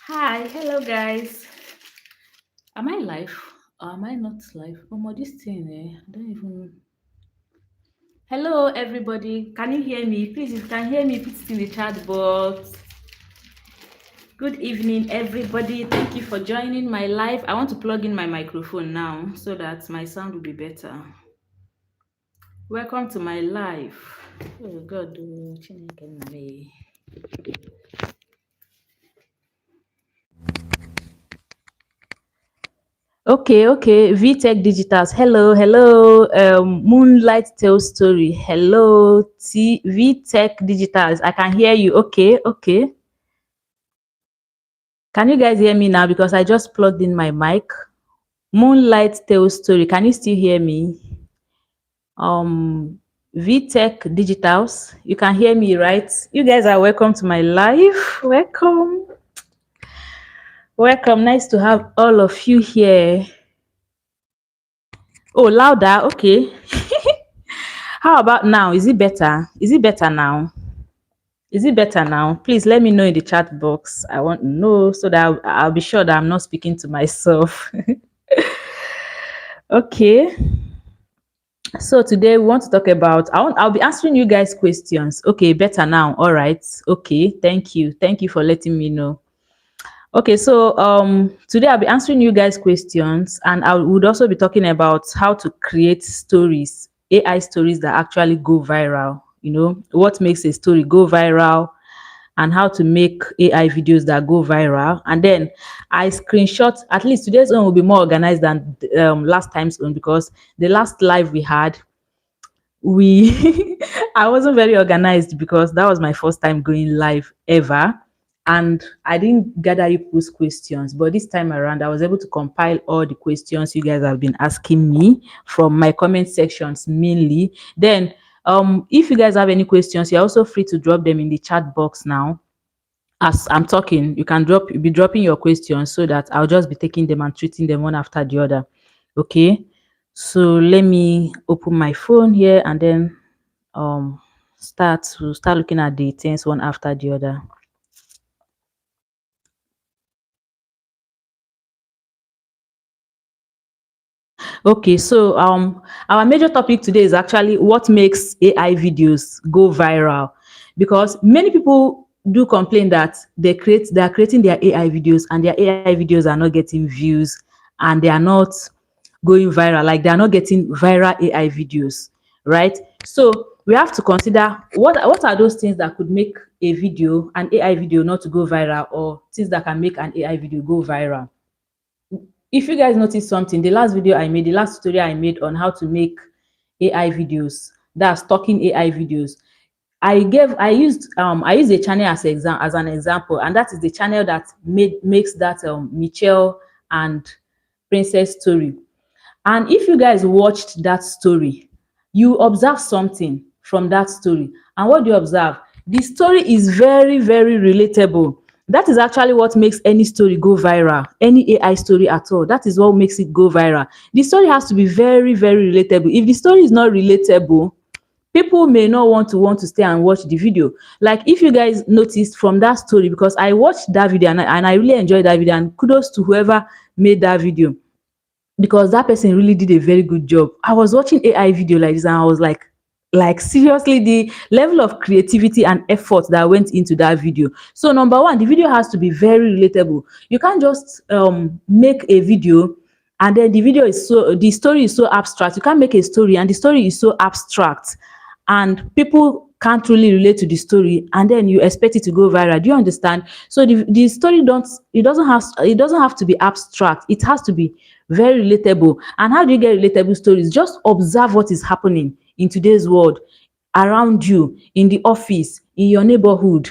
Hi, hello guys. Am I live or am I not live? Oh, my, this thing, I don't even. Hello, everybody. Can you hear me? Please, if you can hear me, put it in the chat box. Good evening, everybody. Thank you for joining my live. I want to plug in my microphone now so that my sound will be better. Welcome to my live. Oh, God. Chineke nna. Okay. VTech Digitals. Hello. Moonlight Tale Story. Hello. VTech Digitals. I can hear you. Okay. Can you guys hear me now? Because I just plugged in my mic. Moonlight Tale Story. Can you still hear me? VTech Digitals. You can hear me, right? You guys are welcome to my live. Welcome. Nice to have all of you here. Oh, louder. Okay. How about now? Is it better? Is it better now? Please let me know in the chat box. I want to know so that I'll be sure that I'm not speaking to myself. Okay. So today we want to talk about I'll be answering you guys questions. Okay, better now. All right. Okay. Thank you. Thank you for letting me know. Okay, so today I'll be answering you guys questions, and I would also be talking about how to create stories, AI stories that actually go viral. You know, what makes a story go viral, and how to make AI videos that go viral. And then I screenshot, at least today's one will be more organized than last time's one, because the last live we had, we I wasn't very organized because that was my first time going live ever, and I didn't gather you people's questions. But this time around, I was able to compile all the questions you guys have been asking me from my comment sections mainly. Then if you guys have any questions, you're also free to drop them in the chat box now. As I'm talking, you can be dropping your questions so that I'll just be taking them and treating them one after the other. Okay. So let me open my phone here and then start looking at the things one after the other. Okay, so our major topic today is actually what makes AI videos go viral, because many people do complain that they are creating their AI videos and their AI videos are not getting views and they are not going viral, like they are not getting viral AI videos, right? So we have to consider what are those things that could make an AI video not to go viral, or things that can make an AI video go viral. If you guys notice something, the last tutorial I made on how to make AI videos, that's talking AI videos, I used a channel as an example, and that is the channel that makes that Michelle and Princess story. And if you guys watched that story, you observe something from that story. And what do you observe? The story is very, very relatable. That is actually what makes any story go viral, any AI story at all. That is what makes it go viral. The story has to be very, very relatable. If the story is not relatable, people may not want to stay and watch the video. Like if you guys noticed from that story, because I watched that video and I really enjoyed that video, and kudos to whoever made that video, because that person really did a very good job. I was watching AI video like this and I was like Like seriously, the level of creativity and effort that went into that video. So number one, the video has to be very relatable. You can't just make a video and then the story is so abstract. You can't make a story and the story is so abstract and people can't really relate to the story and then you expect it to go viral. Do you understand? So the story don't it doesn't have to be abstract. It has to be very relatable. And how do you get relatable stories? Just observe what is happening in today's world around you, in the office, in your neighborhood,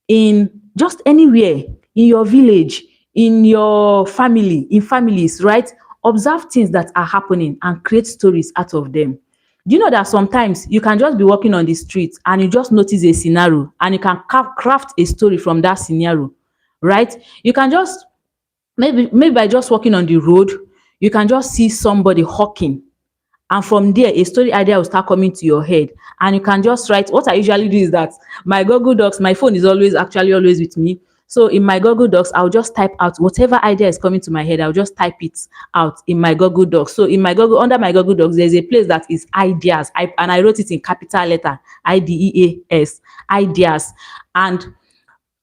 in just anywhere, in your village, in your family, in families, right? Observe things that are happening and create stories out of them. Do you know that sometimes you can just be walking on the street and you just notice a scenario and you can craft a story from that scenario, right? You can just maybe by just walking on the road, you can just see somebody hawking and from there a story idea will start coming to your head and you can just write. What I usually do is that my Google Docs, my phone is always with me. So in my Google Docs, I'll just type out whatever idea is coming to my head. I'll just type it out in my Google Docs. So in my under my Google Docs, there's a place that is ideas. And I wrote it in capital letter, IDEAS, ideas. And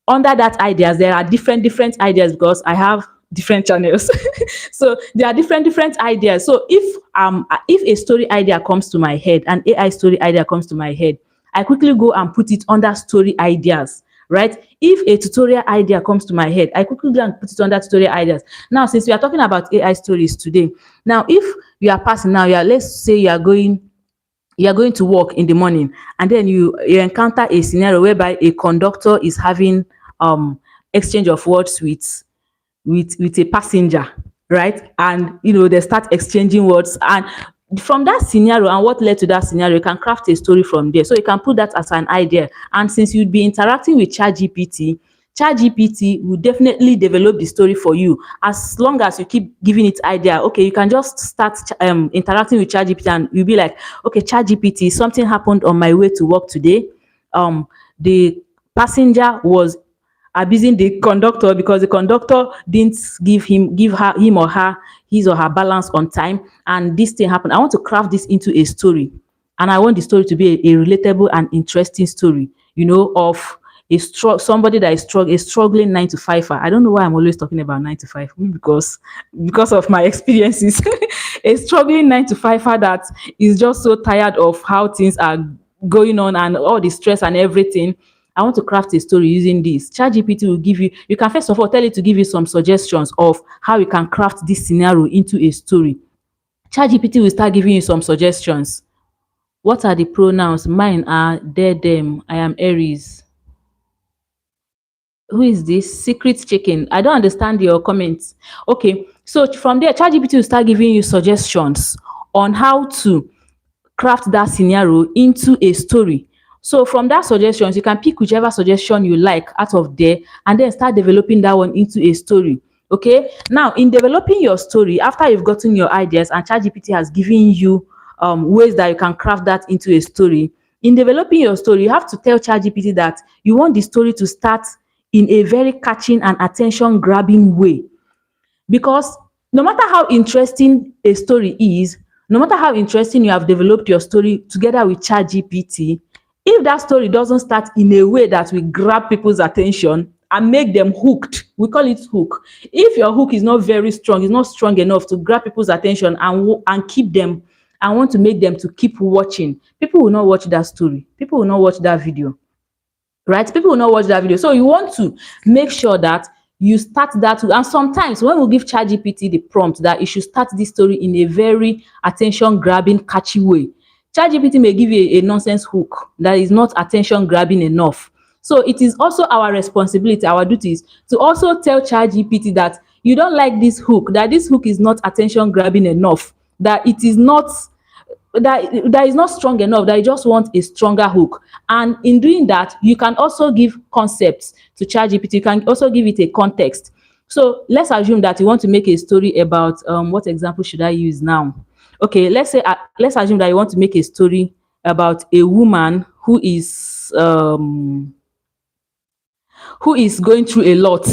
under that ideas, there are different ideas because I have different channels. So there are different ideas. So if a story idea comes to my head, an AI story idea comes to my head, I quickly go and put it under story ideas, right? If a tutorial idea comes to my head, I quickly go and put it under tutorial ideas. Now, since we are talking about AI stories today, now if you are passing now, let's say you are going to work in the morning and then you encounter a scenario whereby a conductor is having exchange of words with a passenger, right? And they start exchanging words and from that scenario and what led to that scenario, you can craft a story from there. So you can put that as an idea. And since you'd be interacting with ChatGPT will definitely develop the story for you as long as you keep giving it idea. Okay, you can just start interacting with ChatGPT and you'll be like, okay, ChatGPT, something happened on my way to work today. The passenger was abusing the conductor because the conductor didn't give him or her his or her balance on time and this thing happened. I want to craft this into a story and I want the story to be a relatable and interesting story, of somebody that is a struggling 9 to 5. I don't know why I'm always talking about 9 to 5 because of my experiences. A struggling 9 to 5 that is just so tired of how things are going on and all the stress and everything. I want to craft a story using this. ChatGPT will give you can first of all tell it to give you some suggestions of how you can craft this scenario into a story. ChatGPT will start giving you some suggestions. What are the pronouns? Mine are they, them. I am Aries. Who is this? Secret chicken. I don't understand your comments. Okay, so from there, ChatGPT will start giving you suggestions on how to craft that scenario into a story. So from that suggestions, you can pick whichever suggestion you like out of there and then start developing that one into a story. Okay, now in developing your story, after you've gotten your ideas and ChatGPT has given you ways that you can craft that into a story, in developing your story, you have to tell ChatGPT that you want the story to start in a very catching and attention grabbing way. Because no matter how interesting a story is, no matter how interesting you have developed your story together with ChatGPT, if that story doesn't start in a way that will grab people's attention and make them hooked, we call it hook. If your hook is not very strong, it's not strong enough to grab people's attention and keep them and want to make them to keep watching, people will not watch that story. People will not watch that video. Right? People will not watch that video. So you want to make sure that you start that. And sometimes when we give ChatGPT the prompt that you should start this story in a very attention grabbing, catchy way, ChatGPT may give you a nonsense hook that is not attention grabbing enough. So it is also our responsibility, our duties to also tell ChatGPT that you don't like this hook, that this hook is not attention grabbing enough, that it is not that is not strong enough, that you just want a stronger hook. And in doing that, you can also give concepts to ChatGPT. You can also give it a context. So let's assume that you want to make a story about what example should I use now? Okay, let's assume that you want to make a story about a woman who is going through a lot.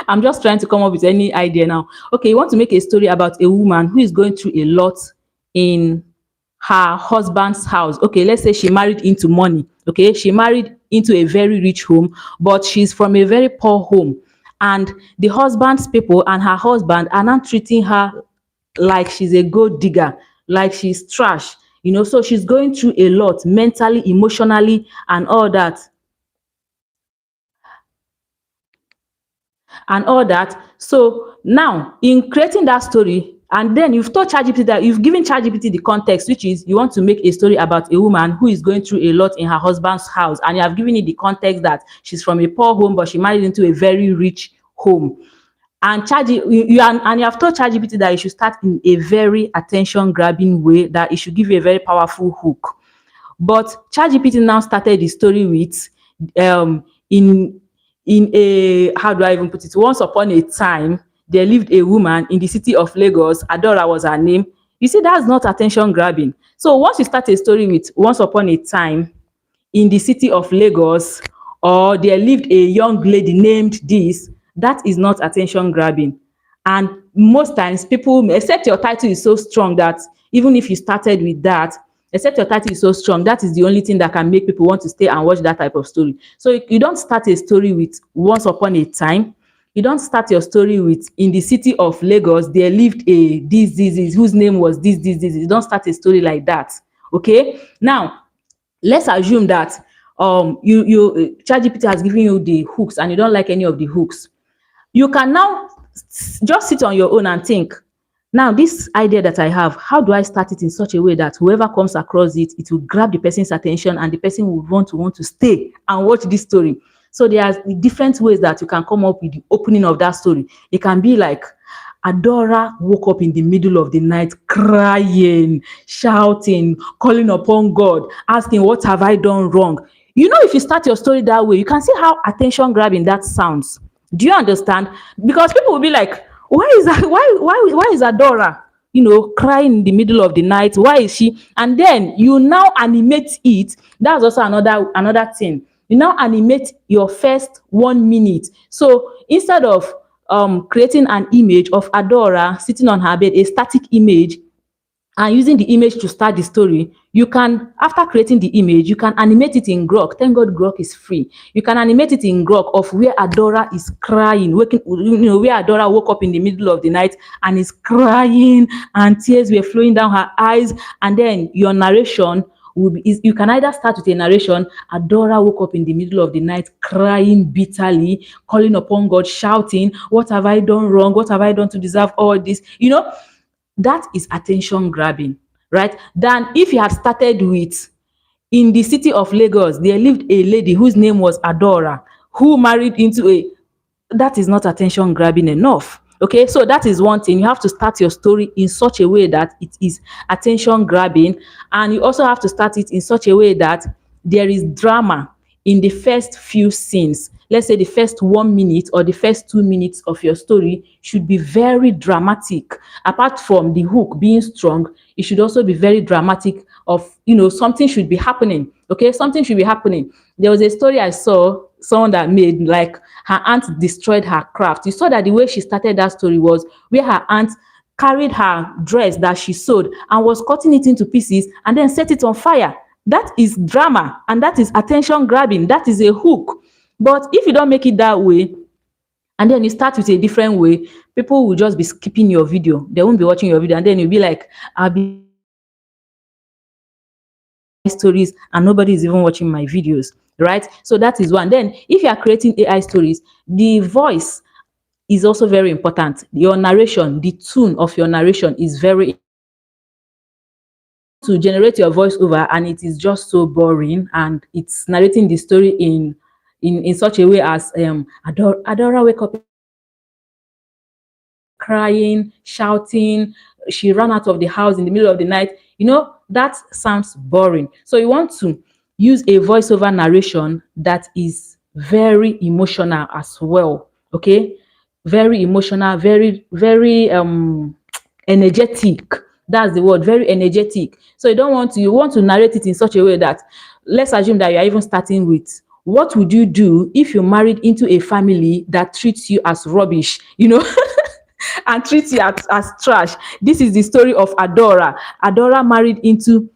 I'm just trying to come up with any idea now. Okay, you want to make a story about a woman who is going through a lot in her husband's house. Okay, let's say she married into money. Okay, she married into a very rich home, but she's from a very poor home. And the husband's people and her husband are now treating her like she's a gold digger, like she's trash. So she's going through a lot mentally, emotionally, and all that. And all that. So now, in creating that story, and then you've told ChatGPT that you've given ChatGPT the context, which is you want to make a story about a woman who is going through a lot in her husband's house, and you have given it the context that she's from a poor home, but she married into a very rich home. And you have told ChatGPT that you should start in a very attention grabbing way, that it should give you a very powerful hook. But ChatGPT now started the story with um in a, how do I even put it? Once upon a time, there lived a woman in the city of Lagos. Adora was her name. You see, that's not attention grabbing. So once you start a story with once upon a time in the city of Lagos, or there lived a young lady named this, that is not attention grabbing. And most times people, except your title is so strong that even if you started with that, except your title is so strong, that is the only thing that can make people want to stay and watch that type of story. So you don't start a story with once upon a time. You don't start your story with in the city of Lagos there lived a this whose name was this. You don't start a story like that. Okay, now let's assume that you ChatGPT has given you the hooks and you don't like any of the hooks. You can now just sit on your own and think, now this idea that I have, how do I start it in such a way that whoever comes across it, it will grab the person's attention and the person will want to stay and watch this story. So there are different ways that you can come up with the opening of that story. It can be like, Adora woke up in the middle of the night crying, shouting, calling upon God, asking, what have I done wrong? If you start your story that way, you can see how attention grabbing that sounds. Do you understand? Because people will be like, why is that? Why is Adora, crying in the middle of the night? Why is she? And then you now animate it. That's also another thing. You now animate your first 1 minute. So instead of creating an image of Adora sitting on her bed, a static image, and using the image to start the story, you can, after creating the image, you can animate it in Grok. Thank God Grok is free. You can animate it in Grok of where Adora is crying, where Adora woke up in the middle of the night and is crying and tears were flowing down her eyes. And then your narration you can either start with a narration, Adora woke up in the middle of the night crying bitterly, calling upon God, shouting, what have I done wrong? What have I done to deserve all this? That is attention grabbing, right? Than if you had started with, in the city of Lagos, there lived a lady whose name was Adora, who married into a, that is not attention grabbing enough. Okay, so that is one thing. You have to start your story in such a way that it is attention grabbing, and you also have to start it in such a way that there is drama in the first few scenes. Let's say the first 1 minute or the first 2 minutes of your story should be very dramatic. Apart from the hook being strong, it should also be very dramatic of, something should be happening. Okay, something should be happening. There was a story I saw, someone that made, like, her aunt destroyed her craft. You saw that the way she started that story was where her aunt carried her dress that she sewed and was cutting it into pieces and then set it on fire. That is drama and that is attention grabbing. That is a hook. But if you don't make it that way, and then you start with a different way, people will just be skipping your video. They won't be watching your video, and then you'll be like, I'll be stories and nobody is even watching my videos, right? So that is one. Then if you are creating AI stories, the voice is also very important. Your narration, the tone of your narration is very, to generate your voiceover and it is just so boring and it's narrating the story in such a way as Adora wake up crying, shouting, she ran out of the house in the middle of the night. That sounds boring. So you want to use a voiceover narration that is very emotional as well. Okay, very emotional, very energetic. That's the word, very energetic. So you want to narrate it in such a way that, let's assume that you are even starting with, what would you do if you married into a family that treats you as rubbish? and treat you as trash. This is the story of Adora. Adora married into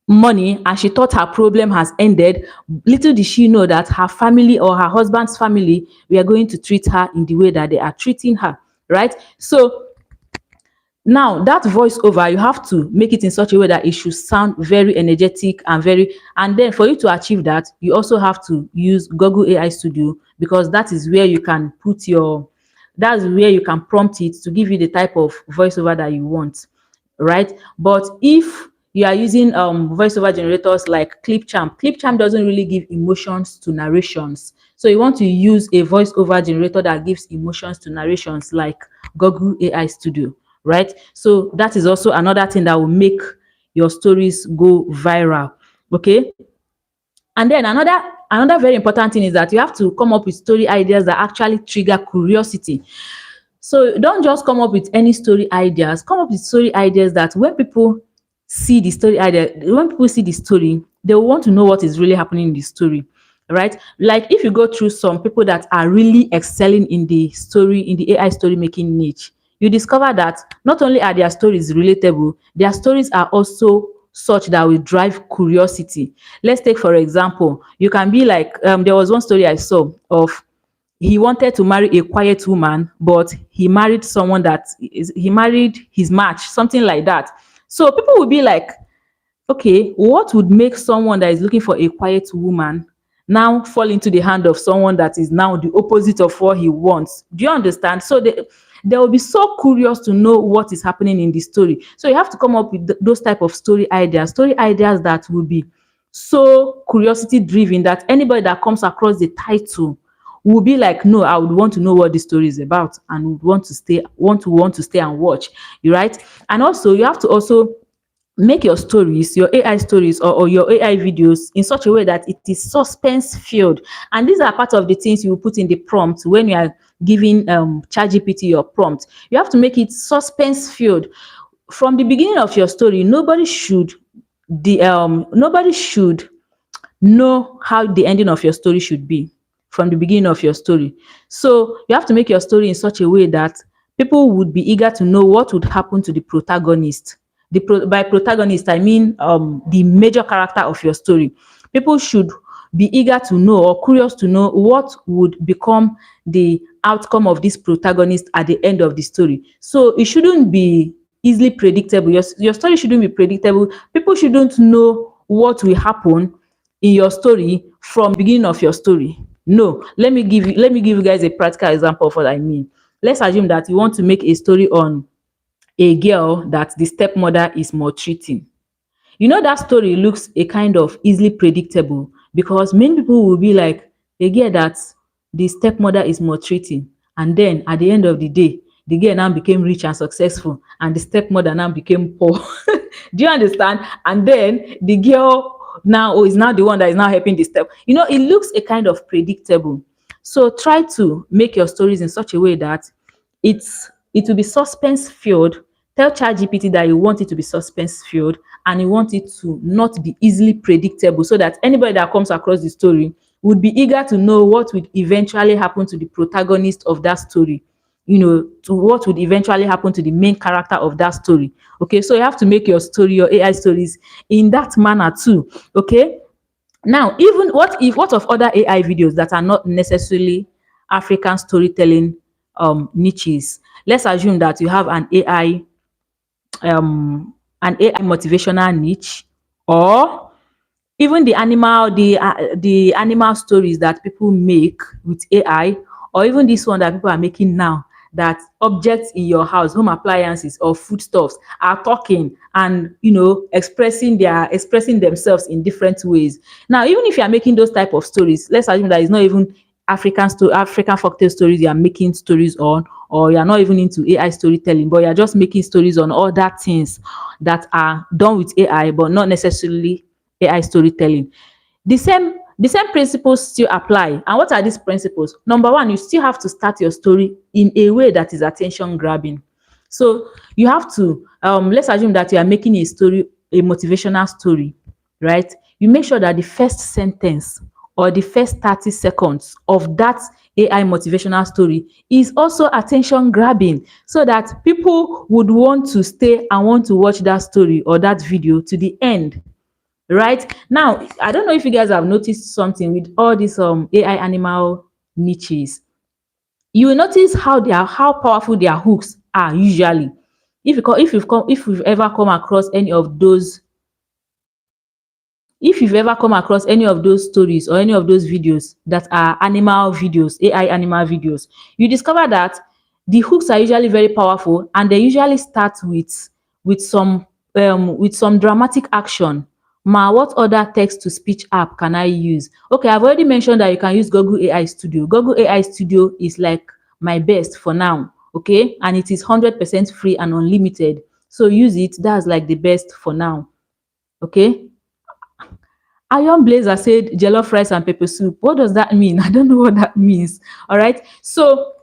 money and she thought her problem has ended. Little did she know that her family or her husband's family were going to treat her in the way that they are treating her, right? So now that voiceover, you have to make it in such a way that it should sound very energetic and very, and then for you to achieve that, you also have to use Google AI Studio, because that is where you can put your, that's where you can prompt it to give you the type of voiceover that you want, right? But if you are using voiceover generators like Clipchamp doesn't really give emotions to narrations. So you want to use a voiceover generator that gives emotions to narrations like Google AI Studio, right? So that is also another thing that will make your stories go viral. Okay. And then another very important thing is that you have to come up with story ideas that actually trigger curiosity. So don't just come up with any story ideas. Come up with story ideas that when people see the story idea, when people see the story, they will want to know what is really happening in the story, right? Like if you go through some people that are really excelling in the story, in the AI story making niche, you discover that not only are their stories relatable, their stories are also such that will drive curiosity. Let's take for example, you can be like, there was one story I saw of, he wanted to marry a quiet woman, but he married someone that is, he married his match, something like that. So people will be like, okay, what would make someone that is looking for a quiet woman now fall into the hand of someone that is now the opposite of what he wants? Do you understand? So they will be so curious to know what is happening in the story. So you have to come up with those type of story ideas that will be so curiosity driven that anybody that comes across the title will be like, no, I would want to know what the story is about and would want to stay and watch. You right? And also you have to also make your stories, your AI stories, or your AI videos in such a way that it is suspense filled. And these are part of the things you will put in the prompt when you are giving ChatGPT your prompt. You have to make it suspense filled. From the beginning of your story, nobody should know how the ending of your story should be from the beginning of your story. So you have to make your story in such a way that people would be eager to know what would happen to the protagonist. By protagonist, I mean the major character of your story. People should be eager to know or curious to know what would become the outcome of this protagonist at the end of the story. So it shouldn't be easily predictable. Your story shouldn't be predictable. People shouldn't know what will happen in your story from the beginning of your story. No, let me give you guys a practical example of what I mean. Let's assume that you want to make a story on a girl that the stepmother is maltreating. You know that story looks a kind of easily predictable because many people will be like, a girl that the stepmother is maltreating, and then at the end of the day, the girl now became rich and successful, and the stepmother now became poor. Do you understand? And then the girl now is now the one that is now helping the step. You know, it looks a kind of predictable. So try to make your stories in such a way that it will be suspense filled. Tell ChatGPT that you want it to be suspense filled and you want it to not be easily predictable so that anybody that comes across the story would be eager to know what would eventually happen to the protagonist of that story, you know, to what would eventually happen to the main character of that story. Okay, so you have to make your story, your AI stories in that manner too. Okay. Now, even what of other AI videos that are not necessarily African storytelling niches? Let's assume that you have an AI motivational niche, or even the animal stories that people make with AI, or even this one that people are making now, that objects in your house, home appliances or foodstuffs are talking and, you know, expressing themselves in different ways. Now, even if you are making those type of stories, let's assume that it's not even African folktale stories you are making stories on, or you are not even into AI storytelling, but you are just making stories on other things that are done with AI, but not necessarily AI storytelling. The same principles still apply. And what are these principles? Number one, you still have to start your story in a way that is attention grabbing. So you have to, let's assume that you are making a story, a motivational story, right? You make sure that the first sentence or the first 30 seconds of that AI motivational story is also attention grabbing, so that people would want to stay and want to watch that story or that video to the end. Right now, I don't know if you guys have noticed something with all these AI animal niches. You will notice how powerful their hooks are usually. If you've ever come across any of those, if you've ever come across any of those stories or any of those videos that are animal videos, AI animal videos, you discover that the hooks are usually very powerful, and they usually start with some dramatic action. Ma, what other text to speech app can I use? Okay, I've already mentioned that you can use Google AI Studio. Google AI Studio is like my best for now, okay? And it is 100% free and unlimited. So use it. That's like the best for now, okay? Iron Blazer said jollof rice and pepper soup. What does that mean? I don't know what that means. All right. So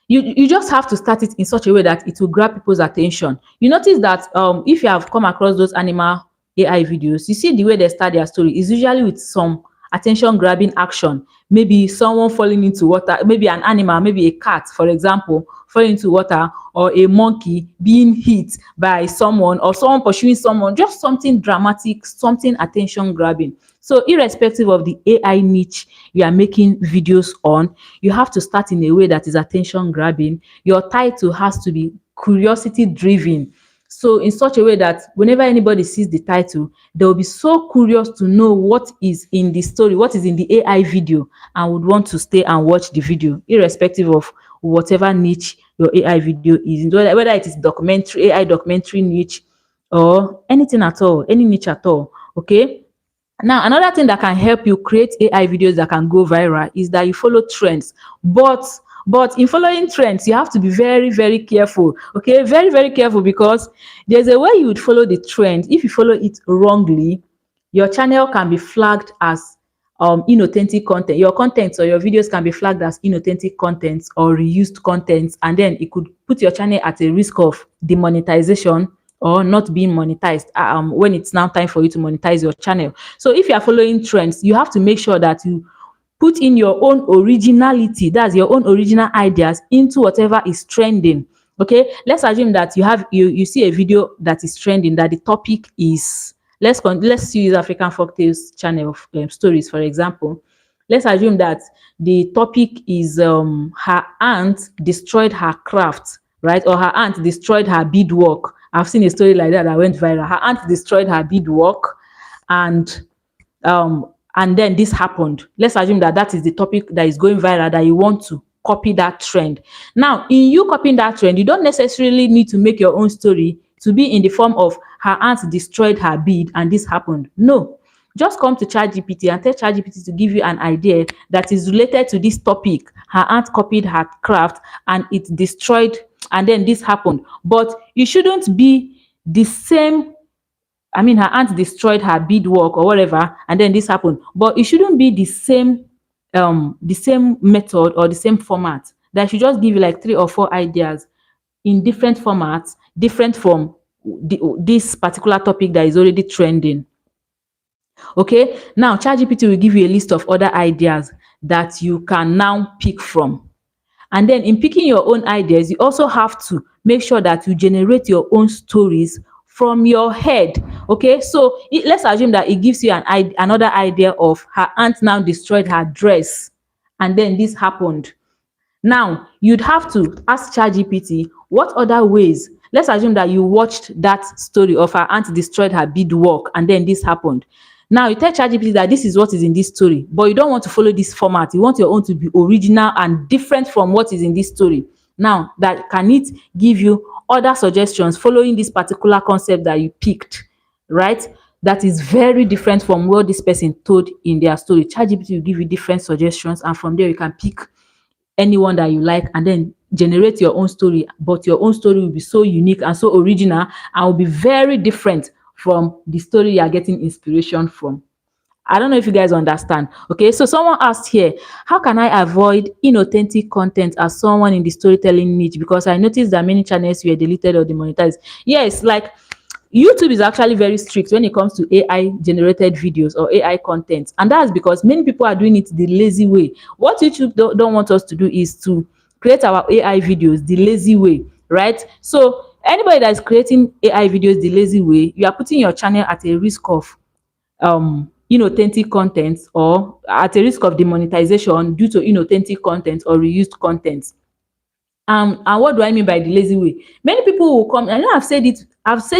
you just have to start it in such a way that it will grab people's attention. You notice that if you have come across those animal AI videos, you see the way they start their story is usually with some attention grabbing action. Maybe someone falling into water, maybe an animal, maybe a cat, for example, falling into water, or a monkey being hit by someone, or someone pursuing someone, just something dramatic, something attention grabbing. So irrespective of the AI niche you are making videos on, you have to start in a way that is attention grabbing. Your title has to be curiosity driven. So in such a way that whenever anybody sees the title, they will be so curious to know what is in the story, what is in the AI video, and would want to stay and watch the video, irrespective of whatever niche your AI video is, whether it is documentary, AI documentary niche, or anything at all, any niche at all. Okay. Now, another thing that can help you create AI videos that can go viral is that you follow trends. But in following trends, you have to be very, very careful. Okay, very, very careful, because there's a way you would follow the trend. If you follow it wrongly, your channel can be flagged as inauthentic content. Your contents or your videos can be flagged as inauthentic contents or reused contents, and then it could put your channel at a risk of demonetization or not being monetized when it's now time for you to monetize your channel. So if you are following trends, you have to make sure that you put in your own originality, that's your own original ideas into whatever is trending. Okay, let's assume that you see a video that is trending, that the topic is, let's use African Folktales channel stories, for example. Let's assume that the topic is her aunt destroyed her craft, right? Or her aunt destroyed her beadwork. I've seen a story like that that went viral. Her aunt destroyed her beadwork, and then this happened. Let's assume that that is the topic that is going viral, that you want to copy that trend. Now, in you copying that trend, you don't necessarily need to make your own story to be in the form of her aunt destroyed her bead and this happened. No, just come to ChatGPT and tell ChatGPT to give you an idea that is related to this topic. Her aunt copied her craft and it destroyed, and then this happened. But you shouldn't be the same. I mean, her aunt destroyed her beadwork or whatever, and then this happened. But it shouldn't be the same method or the same format. That should just give you like 3 or 4 ideas in different formats, different from this particular topic that is already trending. Okay, now ChatGPT will give you a list of other ideas that you can now pick from. And then in picking your own ideas, you also have to make sure that you generate your own stories from your head. Okay, so let's assume that it gives you another idea of her aunt now destroyed her dress, and then this happened. Now, you'd have to ask ChatGPT, what other ways? Let's assume that you watched that story of her aunt destroyed her beadwork, and then this happened. Now, you tell ChatGPT that this is what is in this story, but you don't want to follow this format. You want your own to be original and different from what is in this story. Now, can it give you other suggestions following this particular concept that you picked, right? That is very different from what this person told in their story. ChatGPT will give you different suggestions, and from there you can pick anyone that you like and then generate your own story. But your own story will be so unique and so original and will be very different from the story you are getting inspiration from. I don't know if you guys understand. Okay, so someone asked here, how can I avoid inauthentic content as someone in the storytelling niche? Because I noticed that many channels were deleted or demonetized. Yes, like YouTube is actually very strict when it comes to AI generated videos or AI content. And that's because many people are doing it the lazy way. What YouTube don't want us to do is to create our AI videos the lazy way, right? So anybody that is creating AI videos the lazy way, you are putting your channel at a risk of inauthentic content, or at a risk of demonetization due to inauthentic content or reused content. And what do I mean by the lazy way? Many people will come, I know I've said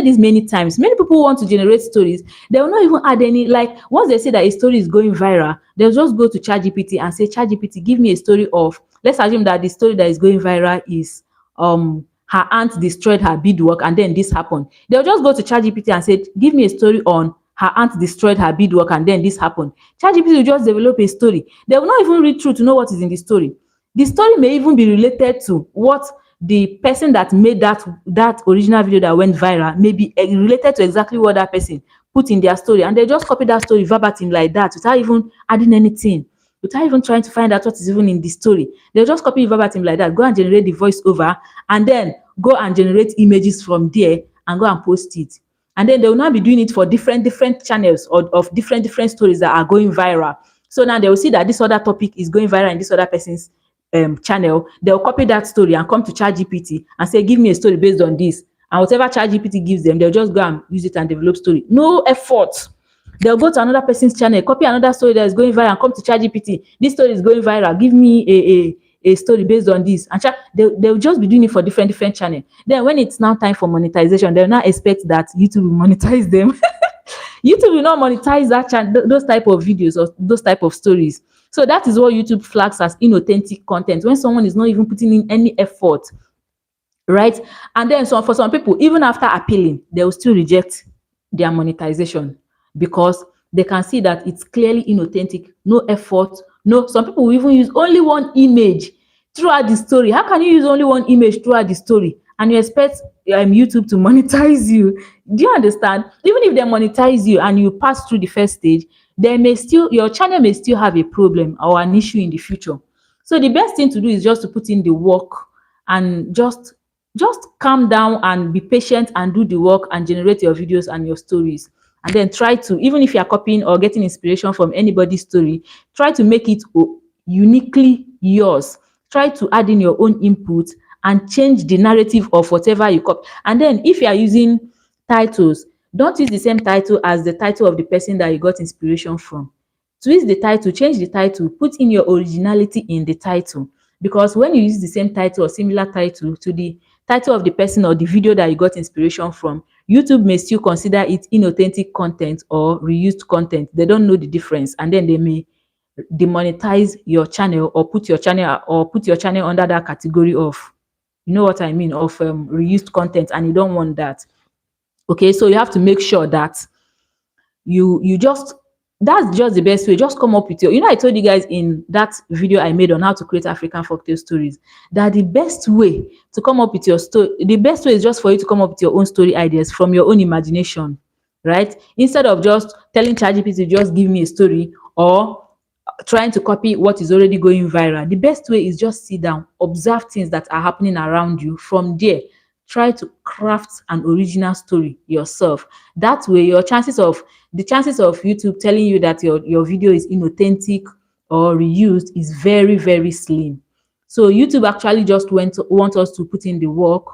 this many times. Many people want to generate stories, they will not even add any, like once they say that a story is going viral, they'll just go to ChatGPT and say, ChatGPT, give me a story of, let's assume that the story that is going viral is her aunt destroyed her beadwork and then this happened. They'll just go to ChatGPT and say, give me a story on her aunt destroyed her beadwork and then this happened. ChatGPT will just develop a story. They will not even read through to know what is in the story. The story may even be related to what the person that made that original video that went viral may be related to exactly what that person put in their story, and they just copy that story verbatim like that without even adding anything, without even trying to find out what is even in the story. They'll just copy it verbatim like that, go and generate the voiceover, and then go and generate images from there and go and post it. And then they will now be doing it for different channels or of different stories that are going viral. So now they will see that this other topic is going viral in this other person's channel. They'll copy that story and come to ChatGPT and say, give me a story based on this. And whatever ChatGPT gives them, they'll just go and use it and develop story. No effort. They'll go to another person's channel, copy another story that is going viral and come to ChatGPT. This story is going viral. Give me a story based on this. And they'll just be doing it for different channels. Then when it's now time for monetization, they'll now expect that YouTube will monetize them. YouTube will not monetize those type of videos or those type of stories. So that is what YouTube flags as inauthentic content, when someone is not even putting in any effort, right? And then for some people, even after appealing, they will still reject their monetization because they can see that it's clearly inauthentic, no effort. No, some people will even use only one image throughout the story. How can you use only one image throughout the story and you expect YouTube to monetize you? Do you understand? Even if they monetize you and you pass through the first stage, your channel may still have a problem or an issue in the future. So the best thing to do is just to put in the work and just calm down and be patient and do the work and generate your videos and your stories. And then try to, even if you are copying or getting inspiration from anybody's story, try to make it uniquely yours. Try to add in your own input and change the narrative of whatever you copy. And then if you are using titles, don't use the same title as the title of the person that you got inspiration from. Twist the title, change the title, put in your originality in the title. Because when you use the same title or similar title to the title of the person or the video that you got inspiration from, YouTube may still consider it inauthentic content or reused content. They don't know the difference, and then they may demonetize your channel or put your channel under that category of, you know what I mean, of reused content, and you don't want that. Okay, so you have to make sure that that's just the best way. Just come up with I told you guys in that video I made on how to create African folktale stories that the best way to come up with your story, the best way is just for you to come up with your own story ideas from your own imagination, right? Instead of just telling ChatGPT to just give me a story or trying to copy what is already going viral. The best way is just sit down, observe things that are happening around you. From there, try to craft an original story yourself. That way, the chances of YouTube telling you that your video is inauthentic or reused is very, very slim. So YouTube actually just want us to put in the work.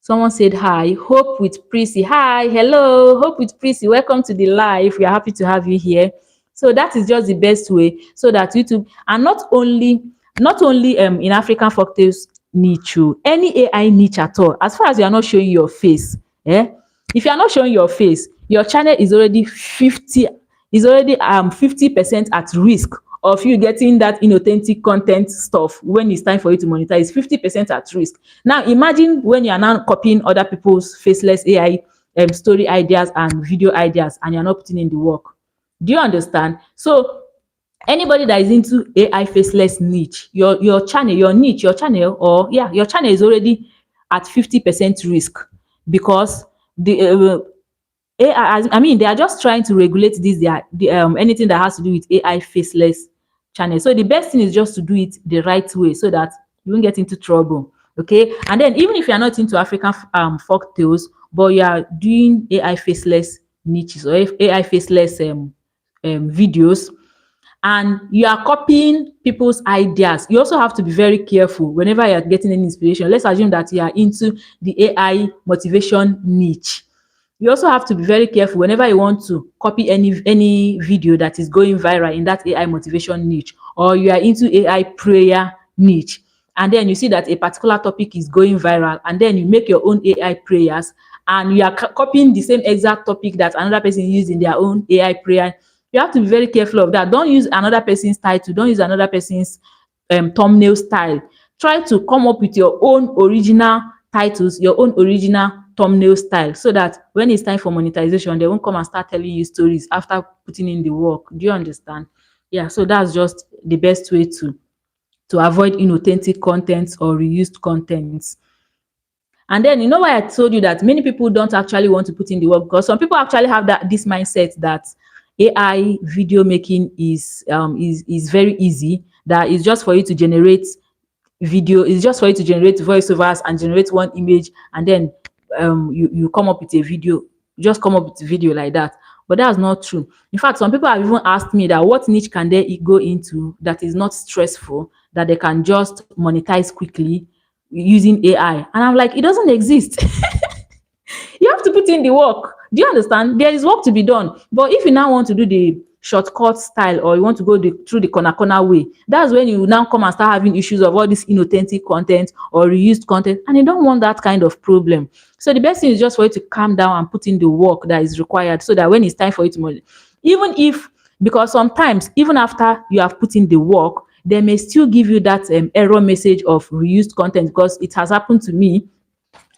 Someone said hi, Hope with Prissy. Hi, hello, Hope with Prissy. Welcome to the live. We are happy to have you here. So that is just the best way, so that YouTube, and not only in African folktales niche, any AI niche at all, as far as you are not showing your face, if you are not showing your face, your channel is already 50% at risk of you getting that inauthentic content stuff when it's time for you to monetize. 50% at risk. Now imagine when you are now copying other people's faceless AI story ideas and video ideas, and you're not putting in the work. Do you understand? So anybody that is into AI faceless niche, your channel is already at 50% risk, because the AI, I mean, they are just trying to regulate this, anything that has to do with AI faceless channel. So the best thing is just to do it the right way, so that you won't get into trouble. Okay, and then even if you're not into African folk tales, but you are doing AI faceless niches or AI faceless videos, and you are copying people's ideas. You also have to be very careful whenever you are getting any inspiration. Let's assume that you are into the AI motivation niche. You also have to be very careful whenever you want to copy any video that is going viral in that AI motivation niche, or you are into AI prayer niche, and then you see that a particular topic is going viral, and then you make your own AI prayers, and you are copying the same exact topic that another person used in their own AI prayer. You have to be very careful of that. Don't use another person's title, don't use another person's thumbnail style. Try to come up with your own original titles, your own original thumbnail style, so that when it's time for monetization, they won't come and start telling you stories after putting in the work. Do you understand? Yeah, so that's just the best way to avoid inauthentic contents or reused contents. And then you know why I told you that many people don't actually want to put in the work, because some people actually have this mindset that AI video making is very easy, that is just for you to generate video, it's just for you to generate voiceovers and generate one image, and then you come up with a video. You just come up with a video like that. But that's not true. In fact, some people have even asked me that what niche can they go into that is not stressful, that they can just monetize quickly using AI. And I'm like, it doesn't exist. You have to put in the work. Do you understand? There is work to be done. But if you now want to do the shortcut style, or you want to go through the corner way, that's when you now come and start having issues of all this inauthentic content or reused content, and you don't want that kind of problem. So the best thing is just for you to calm down and put in the work that is required, so that when it's time for you to even if, because sometimes even after you have put in the work, they may still give you that error message of reused content, because it has happened to me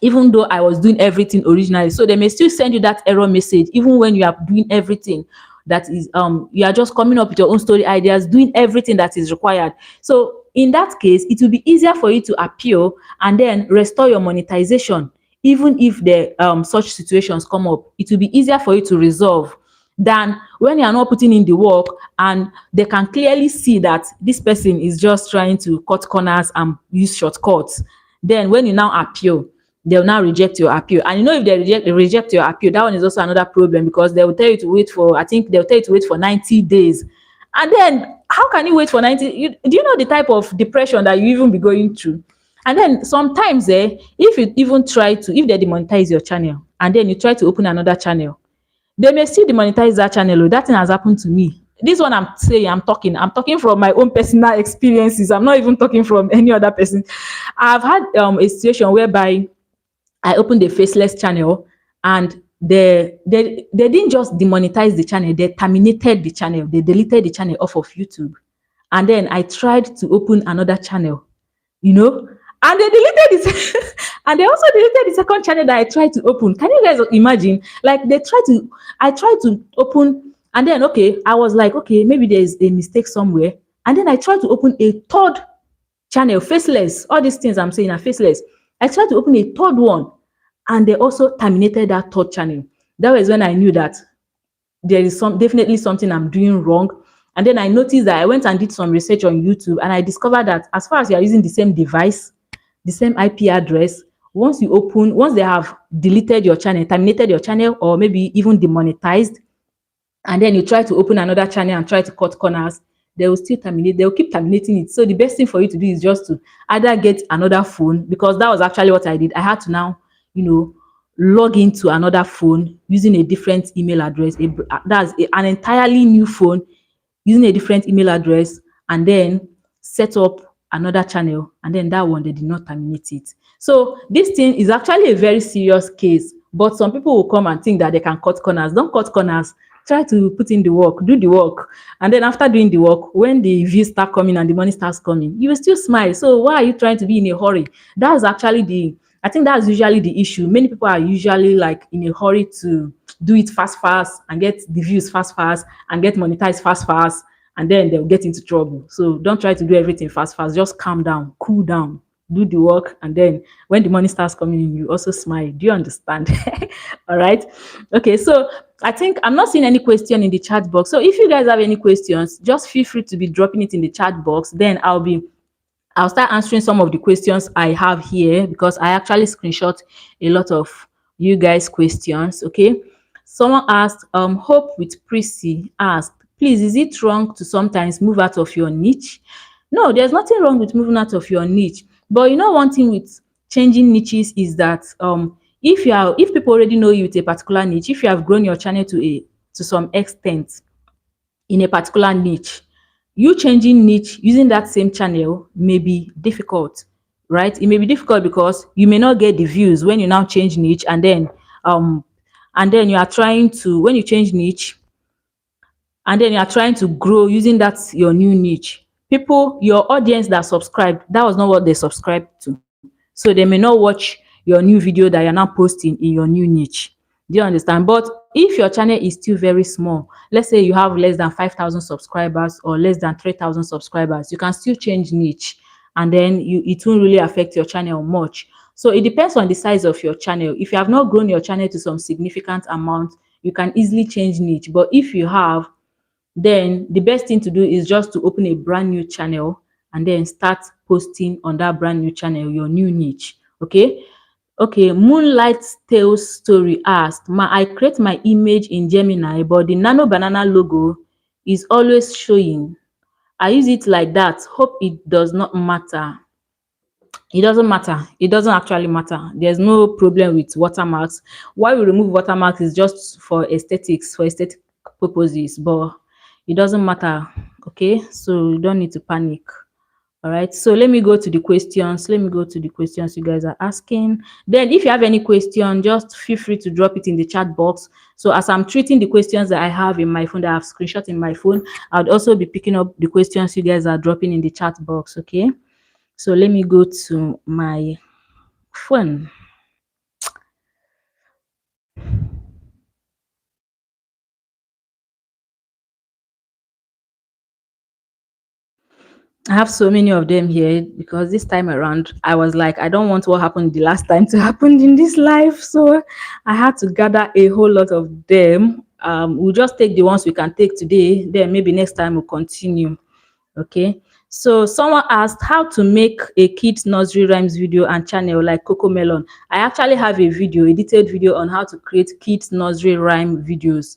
even though I was doing everything originally. So they may still send you that error message even when you are doing everything that is you are just coming up with your own story ideas, doing everything that is required. So in that case, it will be easier for you to appeal and then restore your monetization. Even if the such situations come up, it will be easier for you to resolve than when you are not putting in the work and they can clearly see that this person is just trying to cut corners and use shortcuts. Then when you now appeal, they'll now reject your appeal. And you know, if they reject your appeal, that one is also another problem, because they will tell you to wait for, I think they'll tell you to wait for 90 days. And then how can you wait for 90? Do you know the type of depression that you even be going through? And then sometimes, if you even try to, if they demonetize your channel and then you try to open another channel, they may still demonetize that channel. Oh, that thing has happened to me. This one I'm saying, I'm talking from my own personal experiences. I'm not even talking from any other person. I've had a situation whereby I opened a faceless channel, and they didn't just demonetize the channel, they terminated the channel, they deleted the channel off of YouTube. And then I tried to open another channel, you know, and they deleted it. And they also deleted the second channel that I tried to open. Can you guys imagine? Like, I tried to open, and then okay, I was like, okay, maybe there's a mistake somewhere. And then I tried to open a third channel, faceless. All these things I'm saying are faceless. I tried to open a third one, and they also terminated that third channel. That was when I knew that there is definitely something I'm doing wrong. And then I noticed that I went and did some research on YouTube, and I discovered that as far as you are using the same device, the same IP address, once they have deleted your channel, terminated your channel, or maybe even demonetized, and then you try to open another channel and try to cut corners, they will still terminate. They will keep terminating it. So the best thing for you to do is just to either get another phone, because that was actually what I did. I had to now, log into another phone using a different email address. An entirely new phone using a different email address, and then set up another channel, and then that one, they did not terminate it. So this thing is actually a very serious case, but some people will come and think that they can cut corners. Don't cut corners. Try to put in the work, do the work. And then after doing the work, when the views start coming and the money starts coming, you will still smile. So why are you trying to be in a hurry? That's actually I think that's usually the issue. Many people are usually like in a hurry to do it fast and get the views fast and get monetized fast, and then they'll get into trouble. So don't try to do everything fast. Just calm down, cool down, do the work, and then when the money starts coming in, you also smile. Do you understand? All right. Okay, so I think I'm not seeing any question in the chat box. So if you guys have any questions, just feel free to be dropping it in the chat box. Then I'll start answering some of the questions I have here, because I actually screenshot a lot of you guys questions. Okay, someone asked, Hope with Prissy asked, please, is it wrong to sometimes move out of your niche? No, there's nothing wrong with moving out of your niche. But you know, one thing with changing niches is that if people already know you with a particular niche, if you have grown your channel to some extent in a particular niche, you changing niche using that same channel may be difficult, right? It may be difficult because you may not get the views when you now change niche, and then you are trying to, when you change niche and then you are trying to grow using that your new niche, people, your audience that subscribed, that was not what they subscribed to. So they may not watch your new video that you're now posting in your new niche. Do you understand? But if your channel is still very small, let's say you have less than 5,000 subscribers or less than 3,000 subscribers, you can still change niche, and then it won't really affect your channel much. So it depends on the size of your channel. If you have not grown your channel to some significant amount, you can easily change niche. But if you have, then the best thing to do is just to open a brand new channel and then start posting on that brand new channel, your new niche. Okay. Okay, Moonlight Tales Story asked, I create my image in Gemini, but the Nano Banana logo is always showing. I use it like that. Hope it does not matter. It doesn't matter. It doesn't actually matter. There's no problem with watermarks. Why we remove watermarks is just for aesthetics, for aesthetic purposes, but it doesn't matter. Okay, so you don't need to panic. All right, so let me go to the questions. Let me go to the questions you guys are asking. Then if you have any question, just feel free to drop it in the chat box. So as I'm treating the questions that I have in my phone, that I have screenshot in my phone, I'll also be picking up the questions you guys are dropping in the chat box. Okay, so let me go to my phone. I have so many of them here because this time around I was like, I don't want what happened the last time to happen in this life. So I had to gather a whole lot of them. We'll just take the ones we can take today. Then maybe next time we'll continue. Okay. So someone asked how to make a kids nursery rhymes video and channel like Coco Melon. I actually have a video, a detailed video on how to create kids nursery rhyme videos.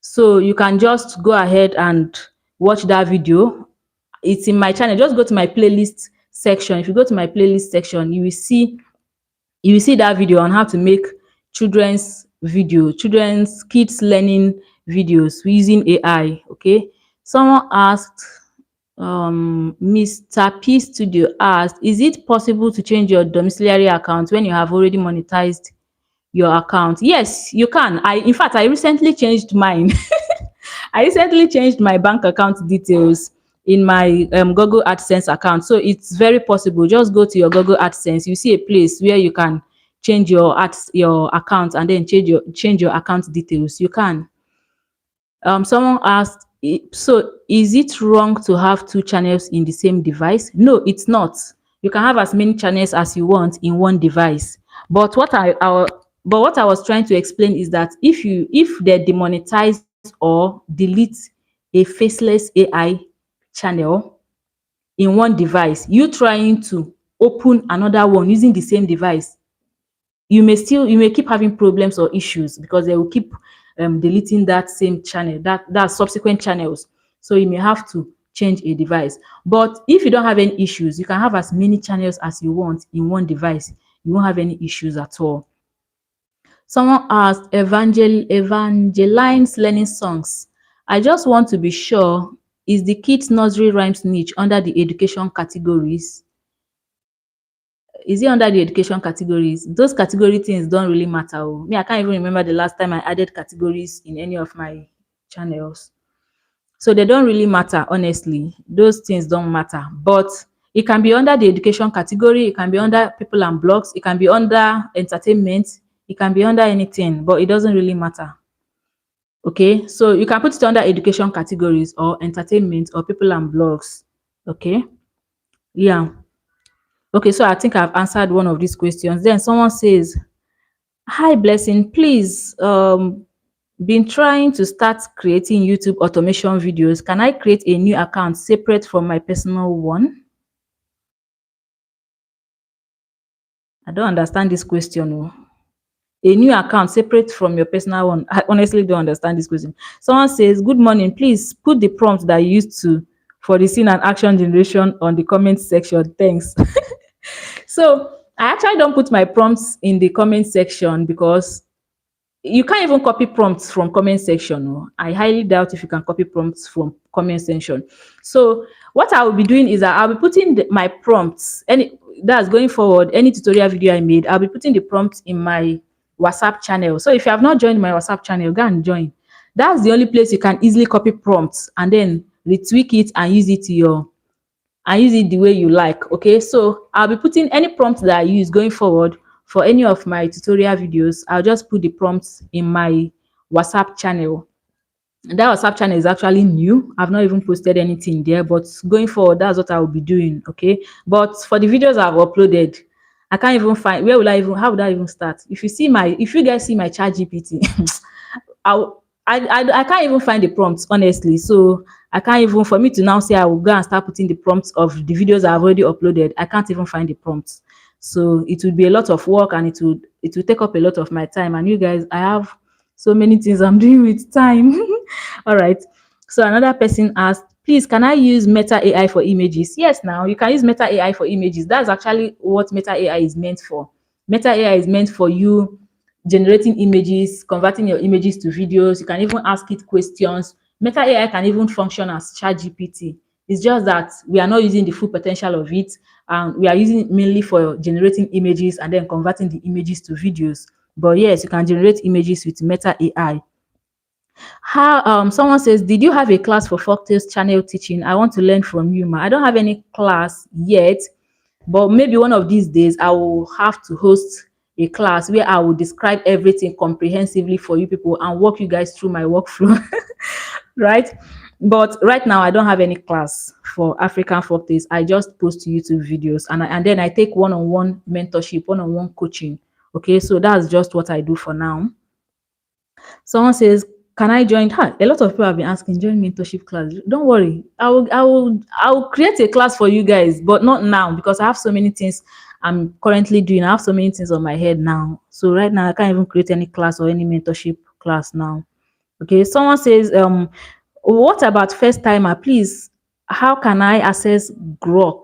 So you can just go ahead and watch that video. It's in my channel. Just go to my playlist section. If you go to my playlist section, you will see that video on how to make children's kids learning videos using AI. Okay. Someone asked, Mr. P Studio asked, is it possible to change your domiciliary account when you have already monetized your account? Yes, you can. In fact, I recently changed mine. I recently changed my bank account details in my Google AdSense account. So it's very possible. Just go to your Google AdSense. You see a place where you can change your account and then change your account details. You can. Someone asked, so is it wrong to have two channels in the same device? No, it's not. You can have as many channels as you want in one device. But what I was trying to explain is that if they demonetize or delete a faceless AI channel in one device, you trying to open another one using the same device, you may keep having problems or issues because they will keep deleting that same channel, that subsequent channels. So you may have to change a device. But if you don't have any issues, you can have as many channels as you want in one device. You won't have any issues at all. Someone asked, Evangeline's learning songs. I just want to be sure, is the kids nursery rhymes niche under the education categories? Is it under the education categories? Those category things don't really matter. Oh. Me, I can't even remember the last time I added categories in any of my channels. So they don't really matter, honestly. Those things don't matter. But it can be under the education category. It can be under people and blogs. It can be under entertainment. It can be under anything, but it doesn't really matter. Okay, so you can put it under education categories or entertainment or people and blogs. Okay, yeah. Okay, so I think I've answered one of these questions. Then someone says, hi Blessing, please, been trying to start creating YouTube automation videos. Can I create a new account separate from my personal one? I don't understand this question. Oh. a new account separate from your personal one? I honestly don't understand this question. Someone says, good morning, please put the prompt that you used to for the scene and action generation on the comment section. Thanks. So I actually don't put my prompts in the comment section because you can't even copy prompts from comment section. Oh. I highly doubt if you can copy prompts from comment section. So what I will be doing is that I'll be putting my prompts, any that's going forward, any tutorial video I made, I'll be putting the prompts in my WhatsApp channel. So if you have not joined my WhatsApp channel, go and join. That's the only place you can easily copy prompts and then retweak it and use it to your and use it the way you like. Okay, so I'll be putting any prompt that I use going forward for any of my tutorial videos. I'll just put the prompts in my WhatsApp channel. And that WhatsApp channel is actually new. I've not even posted anything there, but going forward, that's what I will be doing. Okay, but for the videos I've uploaded, I can't even find where will I even how would I even start? If you guys see my chat GPT, I can't even find the prompts, honestly. So I can't even, for me to now say I will go and start putting the prompts of the videos I've already uploaded, I can't even find the prompts. So it would be a lot of work and it would take up a lot of my time. And you guys, I have so many things I'm doing with time. All right. So another person asked, please, can I use Meta AI for images? Yes, now you can use Meta AI for images. That's actually what Meta AI is meant for. Meta AI is meant for you generating images, converting your images to videos. You can even ask it questions. Meta AI can even function as ChatGPT. It's just that we are not using the full potential of it, and we are using it mainly for generating images and then converting the images to videos. But yes, you can generate images with Meta AI. How someone says, did you have a class for folktales channel teaching? I want to learn from you, ma. I don't have any class yet, but maybe one of these days I will have to host a class where I will describe everything comprehensively for you people and walk you guys through my workflow. Right? But right now I don't have any class for African folktales. I just post YouTube videos and then I take one-on-one mentorship, one-on-one coaching. Okay, so that's just what I do for now. Someone says, can I join? A lot of people have been asking, join mentorship class. Don't worry. I will create a class for you guys, but not now because I have so many things I'm currently doing. I have so many things on my head now. So right now I can't even create any class or any mentorship class now. Okay. Someone says, what about first timer? Please, how can I access Grok?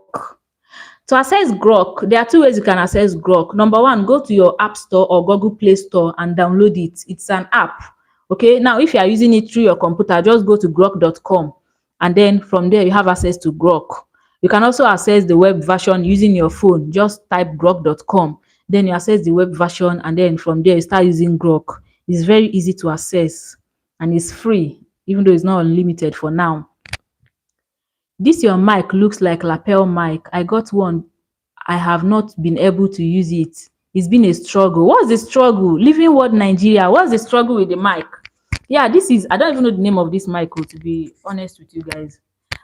To access Grok, there are two ways you can access Grok. Number one, go to your App Store or Google Play Store and download it. It's an app. Okay, now if you are using it through your computer, just go to grok.com and then from there you have access to Grok. You can also access the web version using your phone. Just type grok.com, then you access the web version and then from there you start using Grok. It's very easy to access and it's free, even though it's not unlimited for now. This your mic looks like lapel mic. I got one. I have not been able to use it. It's been a struggle. What's the struggle? Living World Nigeria. What's the struggle with the mic? Yeah, this is, I don't even know the name of this mic, to be honest with you guys.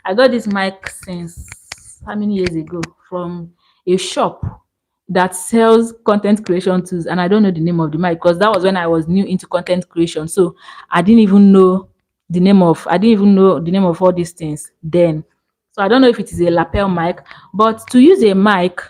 I got this mic since how many years ago from a shop that sells content creation tools, and I don't know the name of the mic because that was when I was new into content creation. So I didn't even know all these things then. So I don't know if it is a lapel mic, but to use a mic,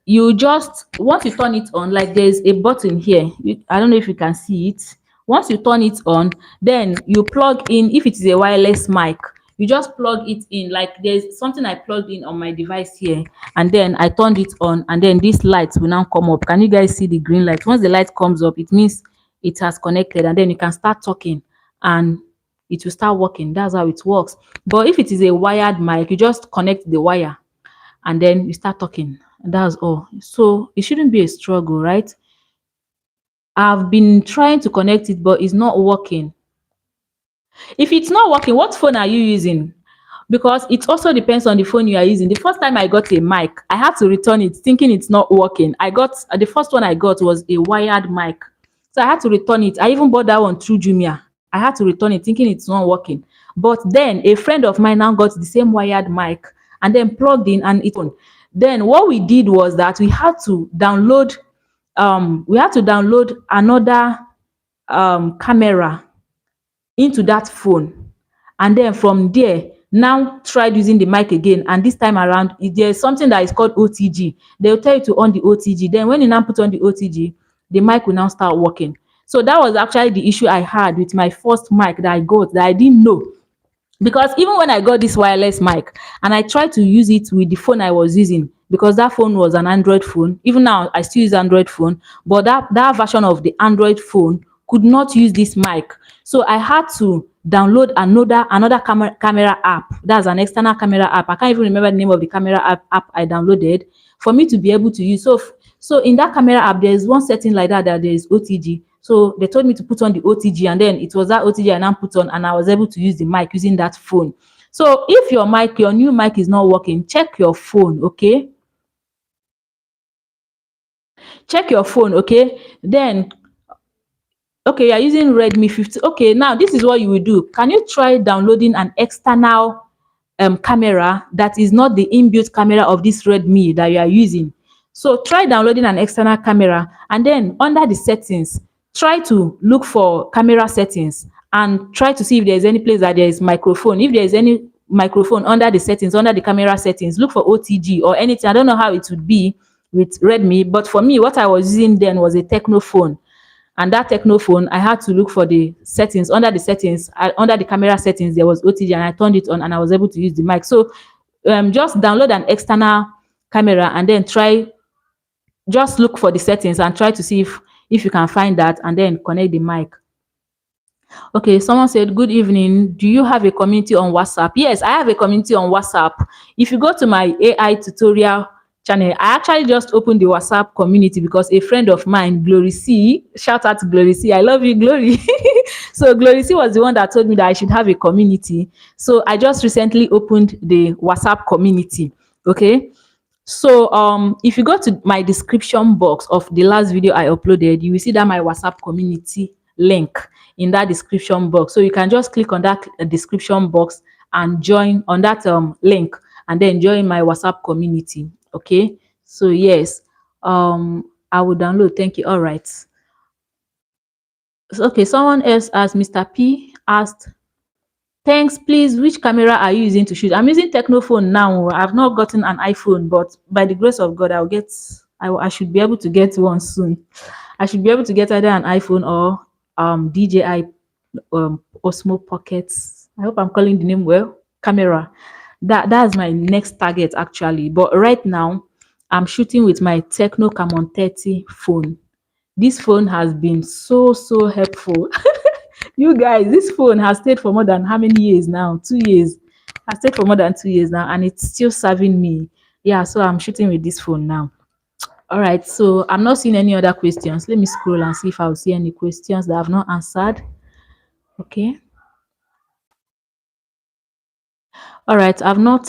you just, once you turn it on, like there's a button here. I don't know if you can see it. Once you turn it on, then you plug in, if it is a wireless mic, you just plug it in. Like there's something I plugged in on my device here, and then I turned it on, and then this light will now come up. Can you guys see the green light? Once the light comes up, it means it has connected, and then you can start talking and it will start working. That's how it works. But if it is a wired mic, you just connect the wire and then you start talking. That's all. So it shouldn't be a struggle, right? I've been trying to connect it, but it's not working. If it's not working, what phone are you using? Because it also depends on the phone you are using. The first time I got a mic, I had to return it thinking it's not working. The first one I got was a wired mic. So I had to return it. I even bought that one through Jumia. I had to return it thinking it's not working. But then a friend of mine now got the same wired mic and then plugged in and it on. Then what we did was that we had to download another camera into that phone, and then from there now tried using the mic again, and this time around there's something that is called OTG. They'll tell you to on the OTG. Then when you now put on the OTG, the mic will now start working. So that was actually the issue I had with my first mic that I got, that I didn't know. Because even when I got this wireless mic and I tried to use it with the phone I was using, because that phone was an Android phone. Even now I still use Android phone, but that version of the Android phone could not use this mic. So I had to download another camera app. That's an external camera app. I can't even remember the name of the camera app I downloaded for me to be able to use. So in that camera app, there is one setting like that there is OTG. So they told me to put on the OTG, and then it was that OTG I now put on, and I was able to use the mic using that phone. So if your new mic is not working, check your phone, okay? Check your phone, okay? Then, okay, you're using Redmi 50. Okay, now this is what you will do. Can you try downloading an external camera that is not the inbuilt camera of this Redmi that you are using? So try downloading an external camera, and then under the settings, try to look for camera settings and try to see if there is any place that there is microphone. If there is any microphone under the settings, under the camera settings, look for OTG or anything. I don't know how it would be with Redmi, but for me, what I was using then was a Techno phone. And that Techno phone, I had to look for the settings. Under the settings, under the camera settings, there was OTG, and I turned it on and I was able to use the mic. So just download an external camera and then just look for the settings and try to see if you can find that, and then connect the mic. Okay, someone said, good evening. Do you have a community on WhatsApp? Yes, I have a community on WhatsApp. If you go to my AI tutorial channel, I actually just opened the WhatsApp community because a friend of mine, Glory C, shout out to Glory C. I love you, Glory. So Glory C was the one that told me that I should have a community. So I just recently opened the WhatsApp community. Okay. So if you go to my description box of the last video I uploaded, you will see that my WhatsApp community link in that description box. So you can just click on that description box and join on that link, and then join my WhatsApp community. Okay. So yes, I will download. Thank you. All right. Okay, someone else asked, Mr. P asked, thanks, please, which camera are you using to shoot? I'm using Technophone now. I've not gotten an iPhone, but by the grace of God, I should be able to get one soon. I should be able to get either an iPhone or DJI Osmo Pockets. I hope I'm calling the name well. Camera. That's my next target actually. But right now, I'm shooting with my Techno Camon 30 phone. This phone has been so helpful. You guys, this phone has stayed for more than how many years now? 2 years. Has stayed for more than 2 years now, and it's still serving me. Yeah, so I'm shooting with this phone now. All right, so I'm not seeing any other questions. Let me scroll and see if I'll see any questions that I've not answered. Okay. All right, I'm not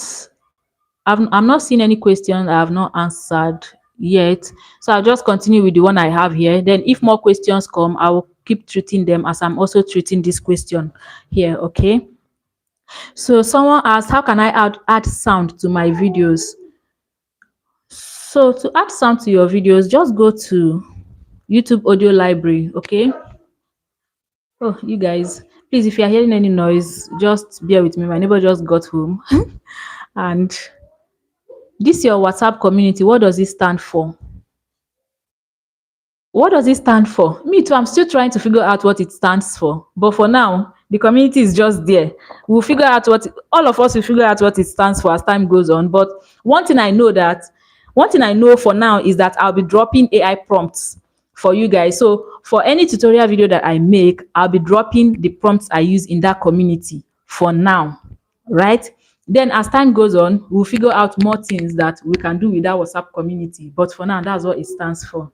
seeing any question I have not answered yet. So I'll just continue with the one I have here. Then if more questions come, I will keep treating them as I'm also treating this question here. Okay. So someone asked, how can I add sound to my videos? So to add sound to your videos, just go to YouTube audio library. Okay. Oh, you guys, please, if you're hearing any noise, just bear with me. My neighbor just got home. And this your WhatsApp community, what does it stand for? What does it stand for? Me too, I'm still trying to figure out what it stands for. But for now, the community is just there. We'll figure out all of us will figure out what it stands for as time goes on. But one thing I know for now is that I'll be dropping AI prompts for you guys. So for any tutorial video that I make, I'll be dropping the prompts I use in that community for now, right? Then as time goes on, we'll figure out more things that we can do with that WhatsApp community. But for now, that's what it stands for.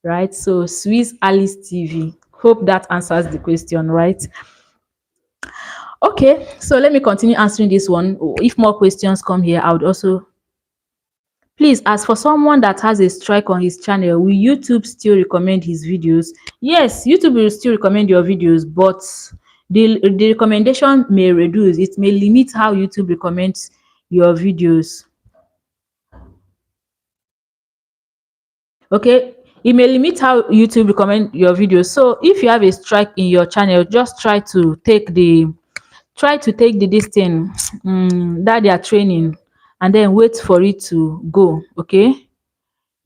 Right? So Swiss Alice TV. Hope that answers the question, right? Okay, so let me continue answering this one. If more questions come here, I would also please, as for someone that has a strike on his channel, will YouTube still recommend his videos? Yes, YouTube will still recommend your videos, but the recommendation may reduce. It may limit how YouTube recommends your videos. Okay, it may limit how YouTube recommend your videos. So if you have a strike in your channel, just try to take the try to take the this thing that they are training and then wait for it to go. Okay.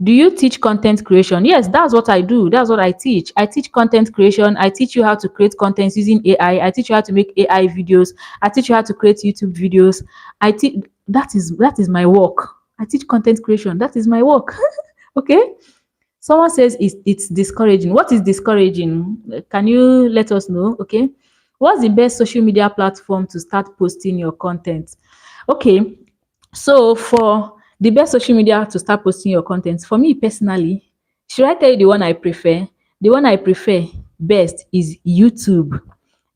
Do you teach content creation? Yes, that's what I do. That's what I teach. I teach content creation. I teach you how to create content using AI. I teach you how to make AI videos. I teach you how to create YouTube videos. I teach that is my work. I teach content creation. That is my work. Okay. Someone says it's discouraging. What is discouraging? Can you let us know? Okay. What's the best social media platform to start posting your content? Okay. So for the best social media to start posting your content, for me personally, should I tell you the one I prefer? The one I prefer best is YouTube.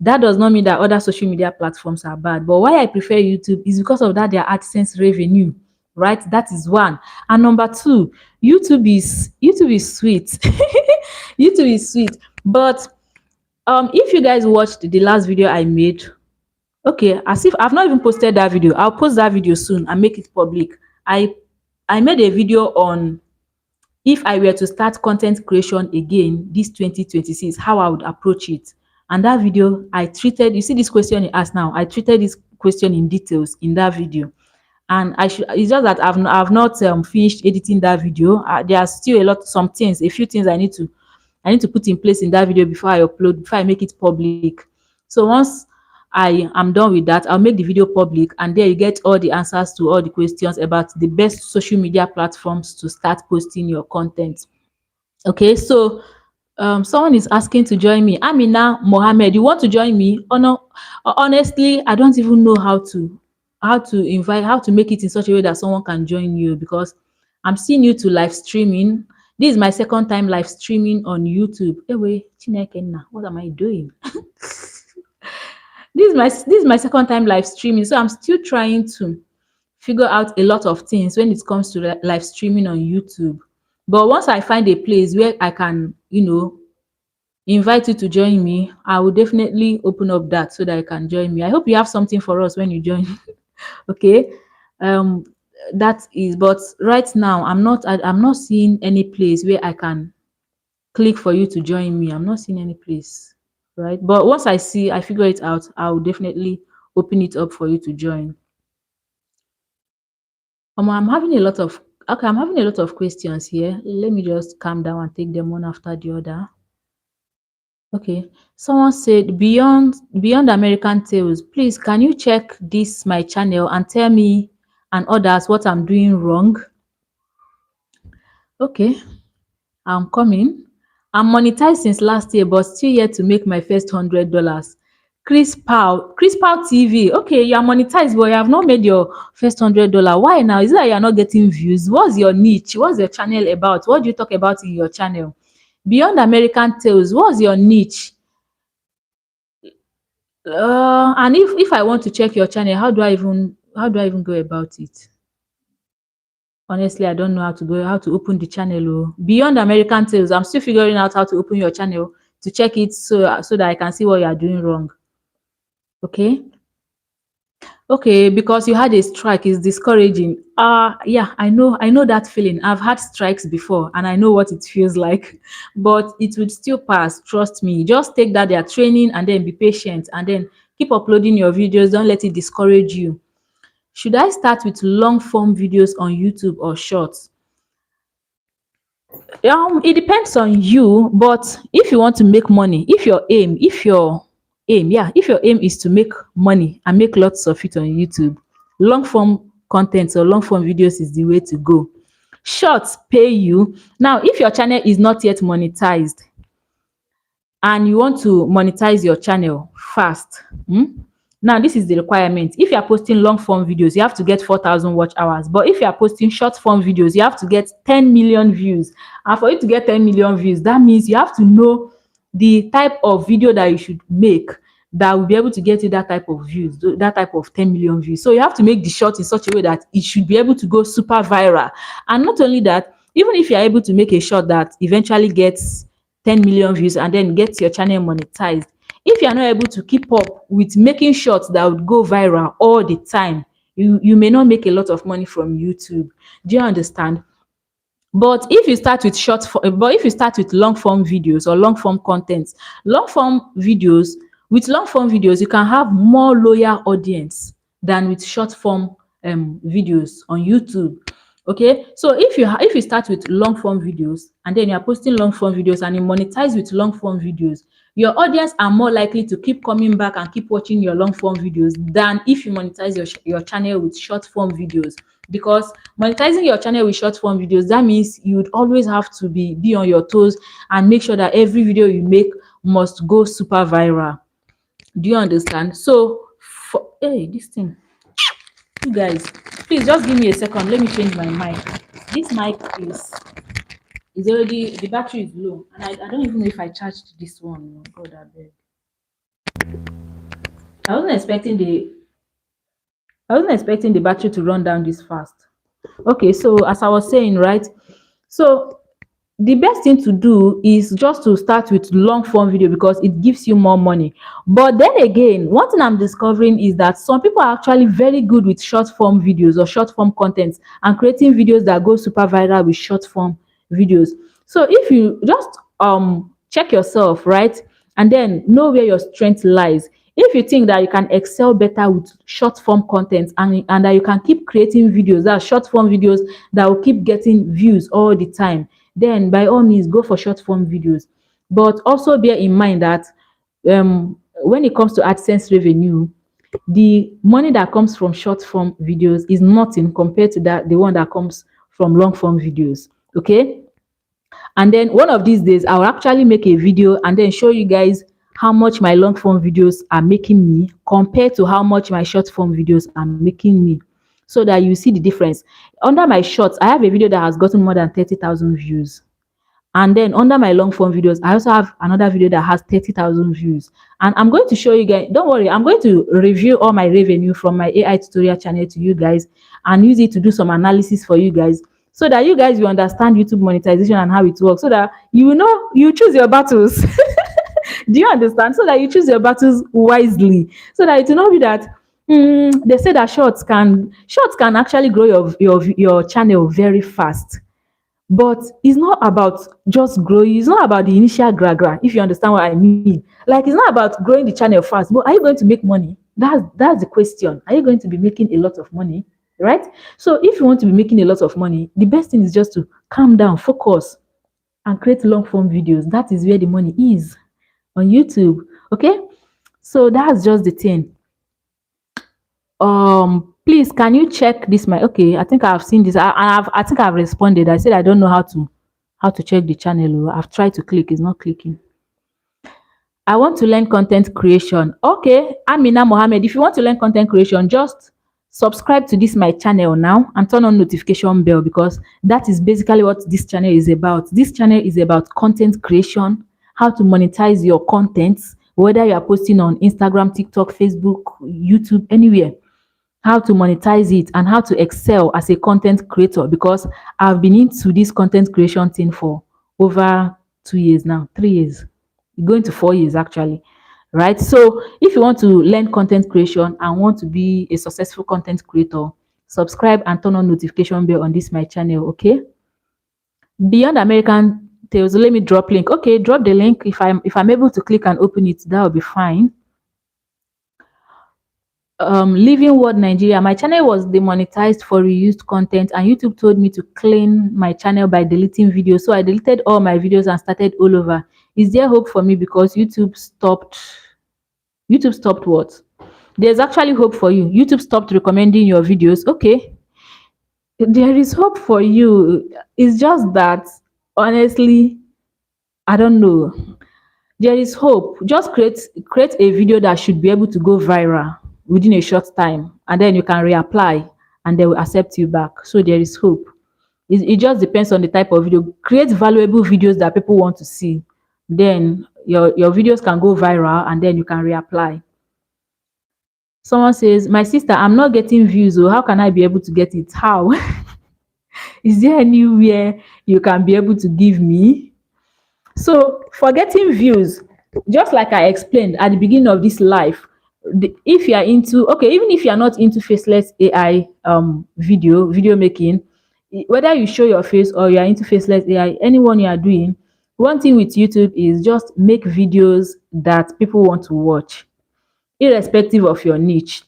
That does not mean that other social media platforms are bad, but why I prefer YouTube is because of that their AdSense revenue, right? That is one. And number two, YouTube is sweet. YouTube is sweet. But if you guys watched the last video I made, okay, as if I've not even posted that video. I'll post that video soon and make it public. I made a video on if I were to start content creation again this 2026, how I would approach it. And that video, I treated, you see this question you asked now, I treated this question in details in that video. And it's just that I've not finished editing that video. There are still some things, a few things I need to put in place in that video before I make it public. So once I am done with that, I'll make the video public, and there you get all the answers to all the questions about the best social media platforms to start posting your content. Okay, so someone is asking to join me. Amina Mohammed, you want to join me? Oh no, honestly, I don't even know how to make it in such a way that someone can join you, because I'm seeing you to live streaming. This is my second time live streaming on YouTube. Anyway, Chineke nna, what am I doing? This is my second time live streaming, so I'm still trying to figure out a lot of things when it comes to live streaming on YouTube. But once I find a place where I can, invite you to join me, I will definitely open up that so that you can join me. I hope you have something for us when you join. Okay. Um, that is, but right now I'm not seeing any place where I can click for you to join me. I'm not seeing any place, right? But once I figure it out, I'll definitely open it up for you to join. I'm having a lot of I'm having a lot of questions here. Let me just calm down and take them one after the other. Okay. Someone said beyond American Tales, please can you check this my channel and tell me and others what I'm doing wrong? Okay, I'm coming. I'm monetized since last year, but still yet to make my first $100. Chris Powell TV. Okay, you are monetized, but you have not made your first $100. Why now? Is it that you are not getting views? What's your niche? What's your channel about? What do you talk about in your channel? Beyond American Tales, what's your niche? And if I want to check your channel, how do I even go about it? Honestly, I don't know how to open the channel. Oh. Beyond American Tales, I'm still figuring out how to open your channel to check it so that I can see what you are doing wrong. Okay. Okay, because you had a strike is discouraging. Yeah, I know that feeling. I've had strikes before and I know what it feels like, but it would still pass. Trust me. Just take that they are training and then be patient and then keep uploading your videos. Don't let it discourage you. Should I start with long form videos on YouTube or shorts? It depends on you, but if you want to make money, if your aim is to make money and make lots of it on YouTube, long form content or long form videos is the way to go. Shorts pay you. Now, if your channel is not yet monetized and you want to monetize your channel fast, now this is the requirement. If you are posting long form videos, you have to get 4,000 watch hours. But if you are posting short form videos, you have to get 10 million views. And for you to get 10 million views, that means you have to know the type of video that you should make that will be able to get you that type of views, that type of 10 million views. So you have to make the short in such a way that it should be able to go super viral. And not only that, even if you're able to make a short that eventually gets 10 million views and then gets your channel monetized, if you are not able to keep up with making shorts that would go viral all the time, you may not make a lot of money from YouTube. Do you understand? But if you start with long form videos or long form content, long form videos With long form videos, you can have more loyal audience than with short form videos on YouTube. Okay, so if you start with long form videos and then you are posting long form videos and you monetize with long form videos, your audience are more likely to keep coming back and keep watching your long form videos than if you monetize your channel with short form videos. Because monetizing your channel with short form videos, that means you would always have to be on your toes and make sure that every video you make must go super viral. Do you understand? So for this thing, you guys, please just give me a second. Let me change my mic. This mic is already, the battery is low, and I don't even know if I charged this one. Oh God, I beg. I wasn't expecting the I wasn't expecting the battery to run down this fast. Okay, so as I was saying, right? So the best thing to do is just to start with long form video because it gives you more money. But then again, one thing I'm discovering is that some people are actually very good with short form videos or short form content and creating videos that go super viral with short form videos. So if you just check yourself, right, and then know where your strength lies. If you think that you can excel better with short form content and that you can keep creating videos, that short form videos that will keep getting views all the time, then by all means go for short form videos. But also bear in mind that when it comes to AdSense revenue, the money that comes from short form videos is nothing compared to the one that comes from long form videos. Okay. And then one of these days, I'll actually make a video and then show you guys how much my long form videos are making me compared to how much my short form videos are making me, so that you see the difference. Under my shorts, I have a video that has gotten more than 30,000 views. And then under my long form videos, I also have another video that has 30,000 views. And I'm going to show you guys, don't worry, I'm going to review all my revenue from my AI tutorial channel to you guys and use it to do some analysis for you guys so that you guys will understand YouTube monetization and how it works, so that you will know, you choose your battles. Do you understand? So that you choose your battles wisely, so that it will not be that they say that shorts can actually grow your channel very fast. But it's not about just growing, it's not about the initial gra, if you understand what I mean. Like, it's not about growing the channel fast, but are you going to make money? That's the question. Are you going to be making a lot of money? Right? So if you want to be making a lot of money, the best thing is just to calm down, focus, and create long form videos. That is where the money is, on YouTube. Okay, so that's just the thing. Please, can you check this? My Okay, I think I've seen this. I think I've responded. I said I don't know how to check the channel. I've tried to click, it's not clicking. I want to learn content creation. Okay, Amina Mohammed, if you want to learn content creation, just subscribe to this my channel now and turn on notification bell, because that is basically what this channel is about. This channel is about content creation, how to monetize your content, whether you are posting on Instagram, TikTok, Facebook, YouTube, anywhere. How to monetize it and how to excel as a content creator, because I've been into this content creation thing for over 2 years now, 3 years, going to 4 years actually. Right? So if you want to learn content creation and want to be a successful content creator, subscribe and turn on notification bell on this my channel. Okay, Beyond American Tales, let me drop link. Okay, drop the link. If I'm able to click and open it, that will be fine. Living World Nigeria, my channel was demonetized for reused content, and YouTube told me to clean my channel by deleting videos. So I deleted all my videos and started all over. Is there hope for me? Because YouTube stopped what? There's actually hope for you. YouTube stopped recommending your videos. Okay, there is hope for you. It's just that, honestly, I don't know. There is hope. Just create a video that should be able to go viral within a short time, and then you can reapply and they will accept you back. So there is hope. It just depends on the type of video. Create valuable videos that people want to see. Then your videos can go viral and then you can reapply. Someone says, my sister, I'm not getting views. So how can I be able to get it? How? Is there anywhere you can be able to give me? So for getting views, just like I explained at the beginning of this life, if you are into, okay, even if you are not into faceless AI video making, whether you show your face or you are into faceless AI, anyone you are doing, One thing with YouTube is just make videos that people want to watch, irrespective of your niche.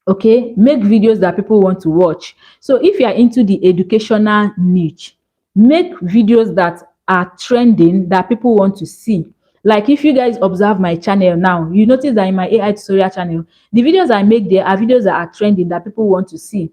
Okay, make videos that people want to watch. So if you are into the educational niche, make videos that are trending that people want to see. Like if you guys observe my channel now, you notice that in my AI tutorial channel, the videos I make there are videos that are trending that people want to see.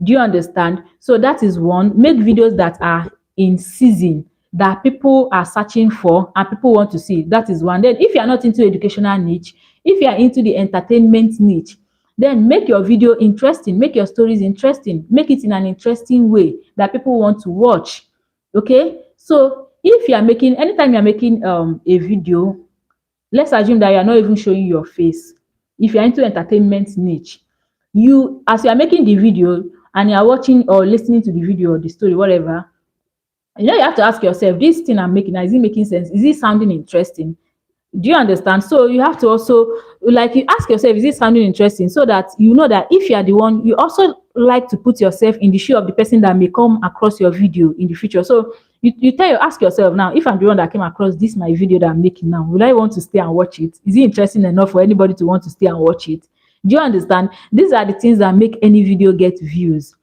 Do you understand? So that is one. Make videos that are in season that people are searching for and people want to see. That is one. Then if you are not into educational niche, if you are into the entertainment niche, then make your video interesting, make your stories interesting, make it in an interesting way that people want to watch. Okay? So if you are making, anytime you are making a video, let's assume that you are not even showing your face. If you are into entertainment niche, you, as you are making the video and you are watching or listening to the video or the story, whatever, you have to ask yourself, this thing I'm making, is it making sense? Is it sounding interesting? Do you understand? So you have to also, like, you ask yourself, is it sounding interesting? So that you know that if you are the one, you also like to put yourself in the shoe of the person that may come across your video in the future. So ask yourself now, if I'm the one that came across this my video that I'm making now, will I want to stay and watch it? Is it interesting enough for anybody to want to stay and watch it? Do you understand? These are the things that make any video get views.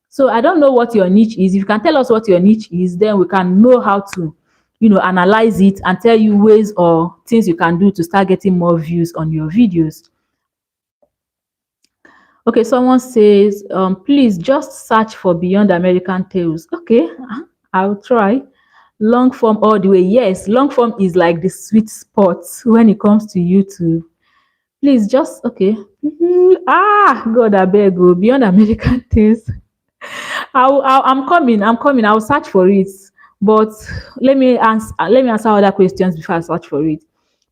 So I don't know what your niche is. If you can tell us what your niche is, then we can know how to, analyze it and tell you ways or things you can do to start getting more views on your videos. Okay, someone says, please just search for Beyond American Tales. Okay, I'll try. Long form all the way. Yes, long form is like the sweet spot when it comes to YouTube. Please just, okay. God, I beg you. Beyond American Tales. I'm coming. I'm coming. I'll search for it. But let me answer other questions before I search for it.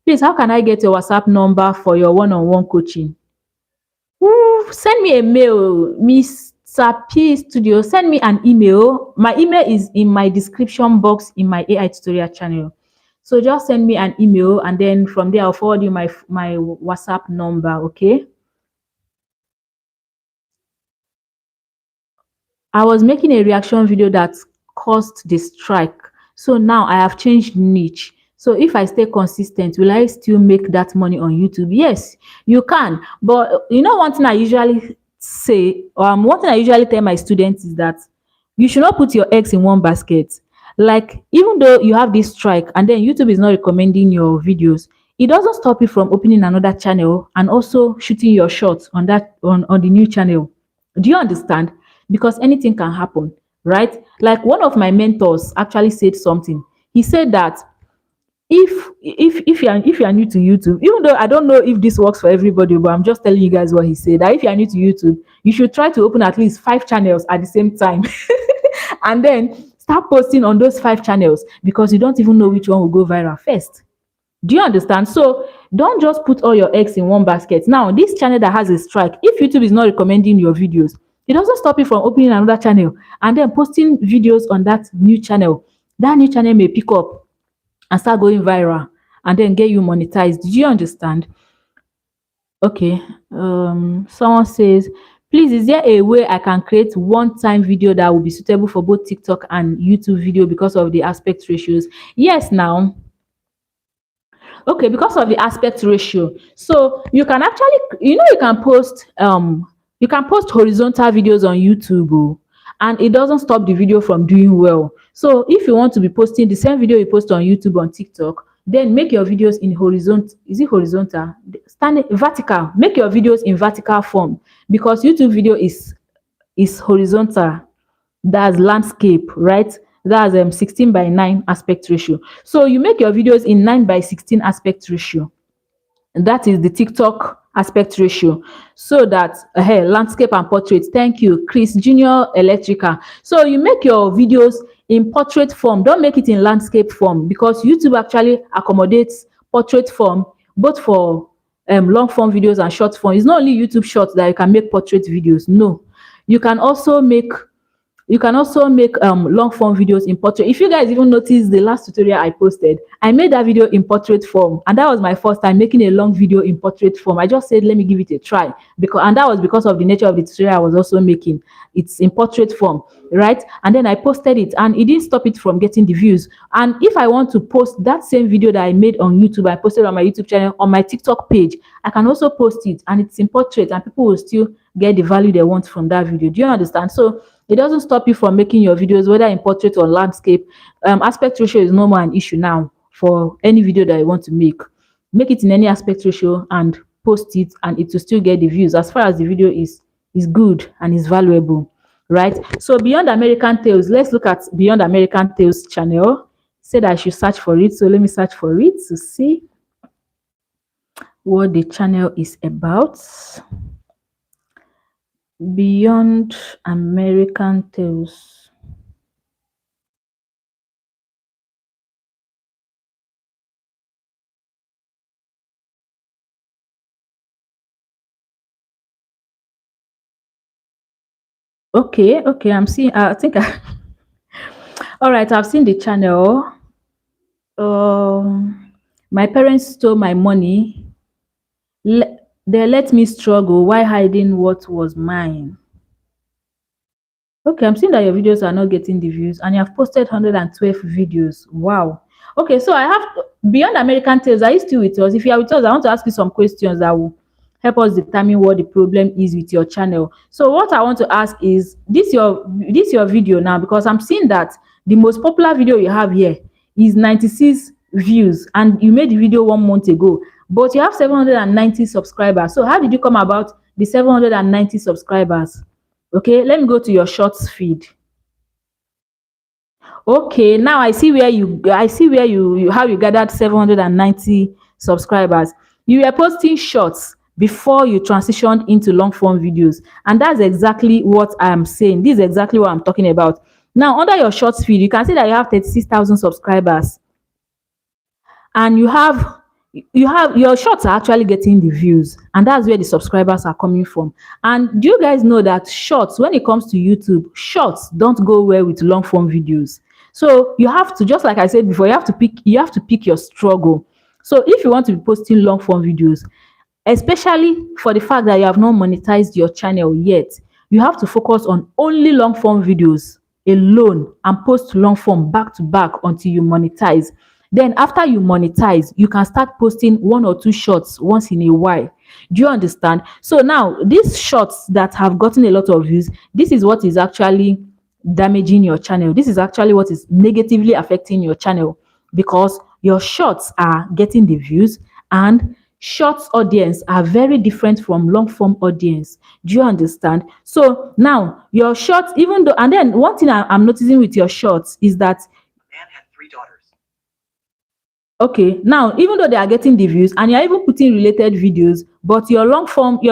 Please, how can I get your WhatsApp number for your one-on-one coaching? Ooh, send me a mail, Mr. P Studio. Send me an email. My email is in my description box in my AI tutorial channel. So just send me an email, and then from there I'll forward you my WhatsApp number. Okay. I was making a reaction video that caused the strike. So now I have changed niche. So if I stay consistent, will I still make that money on YouTube? Yes, you can. But one thing I usually say, one thing I usually tell my students is that you should not put your eggs in one basket. Like, even though you have this strike and then YouTube is not recommending your videos, it doesn't stop you from opening another channel and also shooting your shots on on the new channel. Do you understand? Because anything can happen, right? Like, one of my mentors actually said something. He said that if you are new to YouTube, even though I don't know if this works for everybody, but I'm just telling you guys what he said, that if you are new to YouTube, you should try to open at least 5 channels at the same time and then start posting on those 5 channels, because you don't even know which one will go viral first. Do you understand? So don't just put all your eggs in one basket. Now, this channel that has a strike, if YouTube is not recommending your videos, it doesn't stop you from opening another channel and then posting videos on that new channel. That new channel may pick up and start going viral and then get you monetized. Do you understand? Okay. Someone says, please, is there a way I can create one-time video that will be suitable for both TikTok and YouTube video because of the aspect ratios? Yes, now. Okay, because of the aspect ratio. So you can actually, you can post horizontal videos on YouTube, and it doesn't stop the video from doing well. So if you want to be posting the same video you post on YouTube on TikTok, then make your videos in horizontal. Is it horizontal? Stand vertical. Make your videos in vertical form, because YouTube video is horizontal. That's landscape, right? That's 16:9 aspect ratio. So you make your videos in 9:16 aspect ratio. That is the TikTok aspect ratio. So that landscape and portrait. Thank you, Chris Junior Electrica. So you make your videos in portrait form. Don't make it in landscape form, because YouTube actually accommodates portrait form both for long form videos and short form. It's not only YouTube Shorts that you can make portrait videos. No, you can also make You can also make long form videos in portrait. If you guys even notice the last tutorial I posted, I made that video in portrait form, and that was my first time making a long video in portrait form. I just said let me give it a try, and that was because of the nature of the tutorial I was also making. It's in portrait form, right? And then I posted it, and it didn't stop it from getting the views. And if I want to post that same video that I made on YouTube, I posted on my YouTube channel, on my TikTok page, I can also post it, and it's in portrait, and people will still get the value they want from that video. Do you understand? So it doesn't stop you from making your videos, whether in portrait or landscape. Aspect ratio is no more an issue now for any video that you want to make. Make it in any aspect ratio and post it, and it will still get the views as far as the video is good and is valuable, right? So Beyond American Tales, let's look at Beyond American Tales channel. Said I should search for it, so let me search for it to see what the channel is about. Beyond American Tales. Okay, I'm seeing. I think. All right, I've seen the channel. My parents stole my money. They let me struggle while hiding what was mine. Okay, I'm seeing that your videos are not getting the views, and you have posted 112 videos. Wow. Okay, so I have Beyond American Tales. Are you still with us? If you are with us, I want to ask you some questions that will help us determine what the problem is with your channel. So what I want to ask is this your video now, because I'm seeing that the most popular video you have here is 96 views, and you made the video 1 month ago, but you have 790 subscribers. So how did you come about the 790 subscribers? Okay, let me go to your shorts feed. Okay, now I see where you how you gathered 790 subscribers. You were posting shorts before you transitioned into long form videos, and that's exactly what I'm saying. This is exactly what I'm talking about. Now, under your shorts feed, you can see that you have 36,000 subscribers, and you have your shorts are actually getting the views, and that's where the subscribers are coming from. And do you guys know that shorts, when it comes to YouTube, shorts don't go well with long form videos? So you have to, just like I said before, you have to pick your struggle. So if you want to be posting long form videos, especially for the fact that you have not monetized your channel yet, you have to focus on only long form videos alone and post long form back to back until you monetize. Then after you monetize, you can start posting 1 or 2 shorts once in a while. Do you understand? So now these shorts that have gotten a lot of views, this is what is actually damaging your channel. This is actually what is negatively affecting your channel, because your shorts are getting the views, and shorts audience are very different from long form audience. Do you understand? So now your shorts, even though, and then one thing I'm noticing with your shorts is that man had 3 daughters. Okay, now even though they are getting the views and you're even putting related videos, but your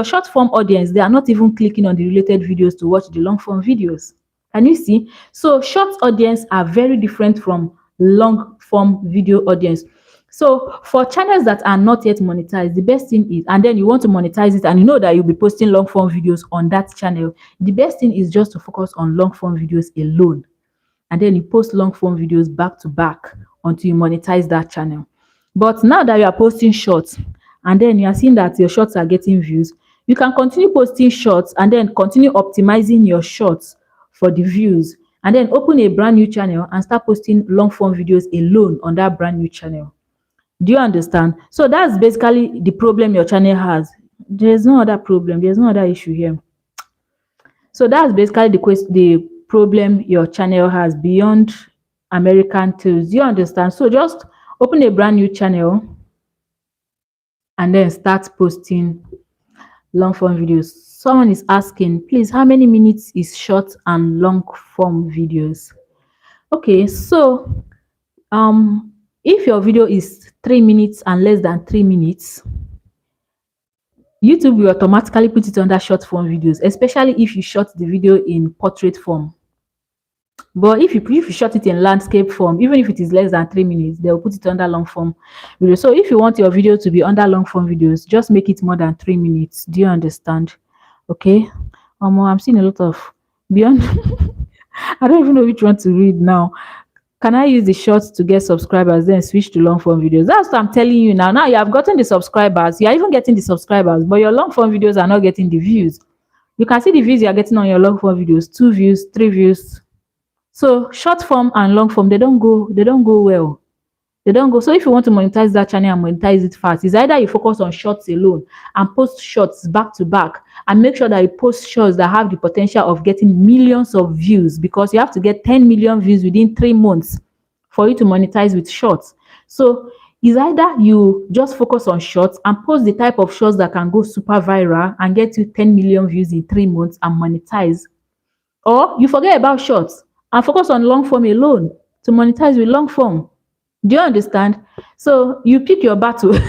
short form audience, they are not even clicking on the related videos to watch the long form videos. Can you see? So short audience are very different from long form video audience. So for channels that are not yet monetized, the best thing is, and then you want to monetize it and you know that you'll be posting long form videos on that channel, the best thing is just to focus on long form videos alone, and then you post long form videos back to back until you monetize that channel. But now that you are posting shorts, and then you are seeing that your shorts are getting views, you can continue posting shorts and then continue optimizing your shorts for the views, and then open a brand new channel and start posting long form videos alone on that brand new channel. Do you understand? So that's basically the problem your channel has. There's no other problem, there's no other issue here. So that's basically the problem your channel has, Beyond American Tales. Do you understand? So just open a brand new channel and then start posting long form videos. Someone is asking, please, how many minutes is short and long form videos? Okay, so if your video is 3 minutes and less than 3 minutes, YouTube will automatically put it under short form videos, especially if you shot the video in portrait form. But if you shot it in landscape form, even if it is less than 3 minutes, they'll put it under long form video. So if you want your video to be under long form videos, just make it more than 3 minutes. Do you understand? Okay. I'm seeing a lot of beyond I don't even know which one to read now. Can I use the shorts to get subscribers, then switch to long form videos? That's what I'm telling you now. Now you have gotten the subscribers, you are even getting the subscribers, but your long form videos are not getting the views. You can see the views you are getting on your long form videos, 2 views, 3 views. So short form and long form, they don't go well. They don't go. So if you want to monetize that channel and monetize it fast, it's either you focus on shorts alone and post shorts back to back and make sure that you post shorts that have the potential of getting millions of views, because you have to get 10 million views within 3 months for you to monetize with shorts. So it's either you just focus on shorts and post the type of shorts that can go super viral and get you 10 million views in 3 months and monetize, or you forget about shorts and focus on long form alone to monetize with long form. Do you understand? So you pick your battle.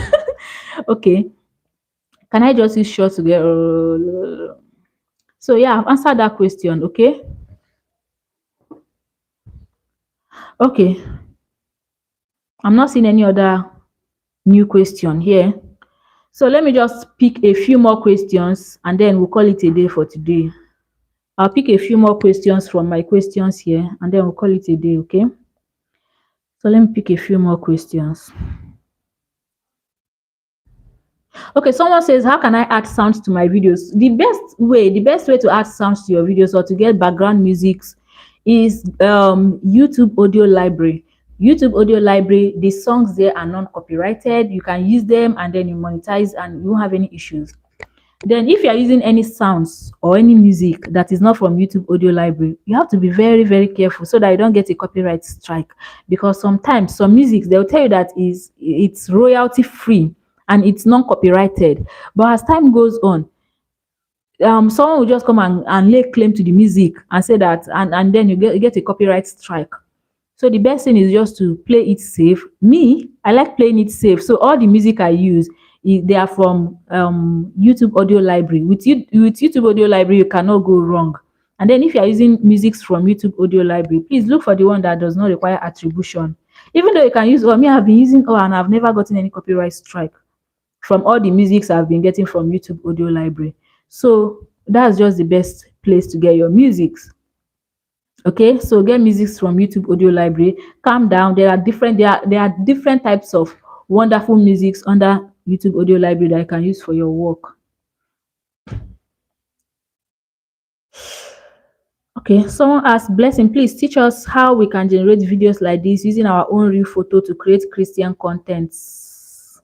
Okay. Can I just use short to get? So yeah, I've answered that question. Okay. Okay. I'm not seeing any other new question here. So let me just pick a few more questions and then we'll call it a day for today. I'll pick a few more questions from my questions here and then we'll call it a day. Okay. So let me pick a few more questions. Okay, someone says, how can I add sounds to my videos? The best way to add sounds to your videos or to get background musics is YouTube audio library. YouTube audio library, the songs there are non-copyrighted. You can use them and then you monetize and you won't have any issues. Then if you are using any sounds or any music that is not from YouTube audio library, you have to be very, very careful so that you don't get a copyright strike. Because sometimes some music, they'll tell you that it's royalty free and it's non-copyrighted. But as time goes on, someone will just come and lay claim to the music and say that, and then you get a copyright strike. So the best thing is just to play it safe. Me, I like playing it safe. So all the music I use, they are from YouTube audio library. With YouTube audio library, you cannot go wrong. And then if you are using music from YouTube audio library, please look for the one that does not require attribution. Even though you can use, me, I've been using and I've never gotten any copyright strike from all the musics I've been getting from YouTube audio library. So that's just the best place to get your musics. Okay, so get musics from YouTube audio library. Calm down. There are different types of wonderful musics under YouTube audio library that you can use for your work. Okay, someone asked, Blessing, please teach us how we can generate videos like this using our own real photo to create Christian contents.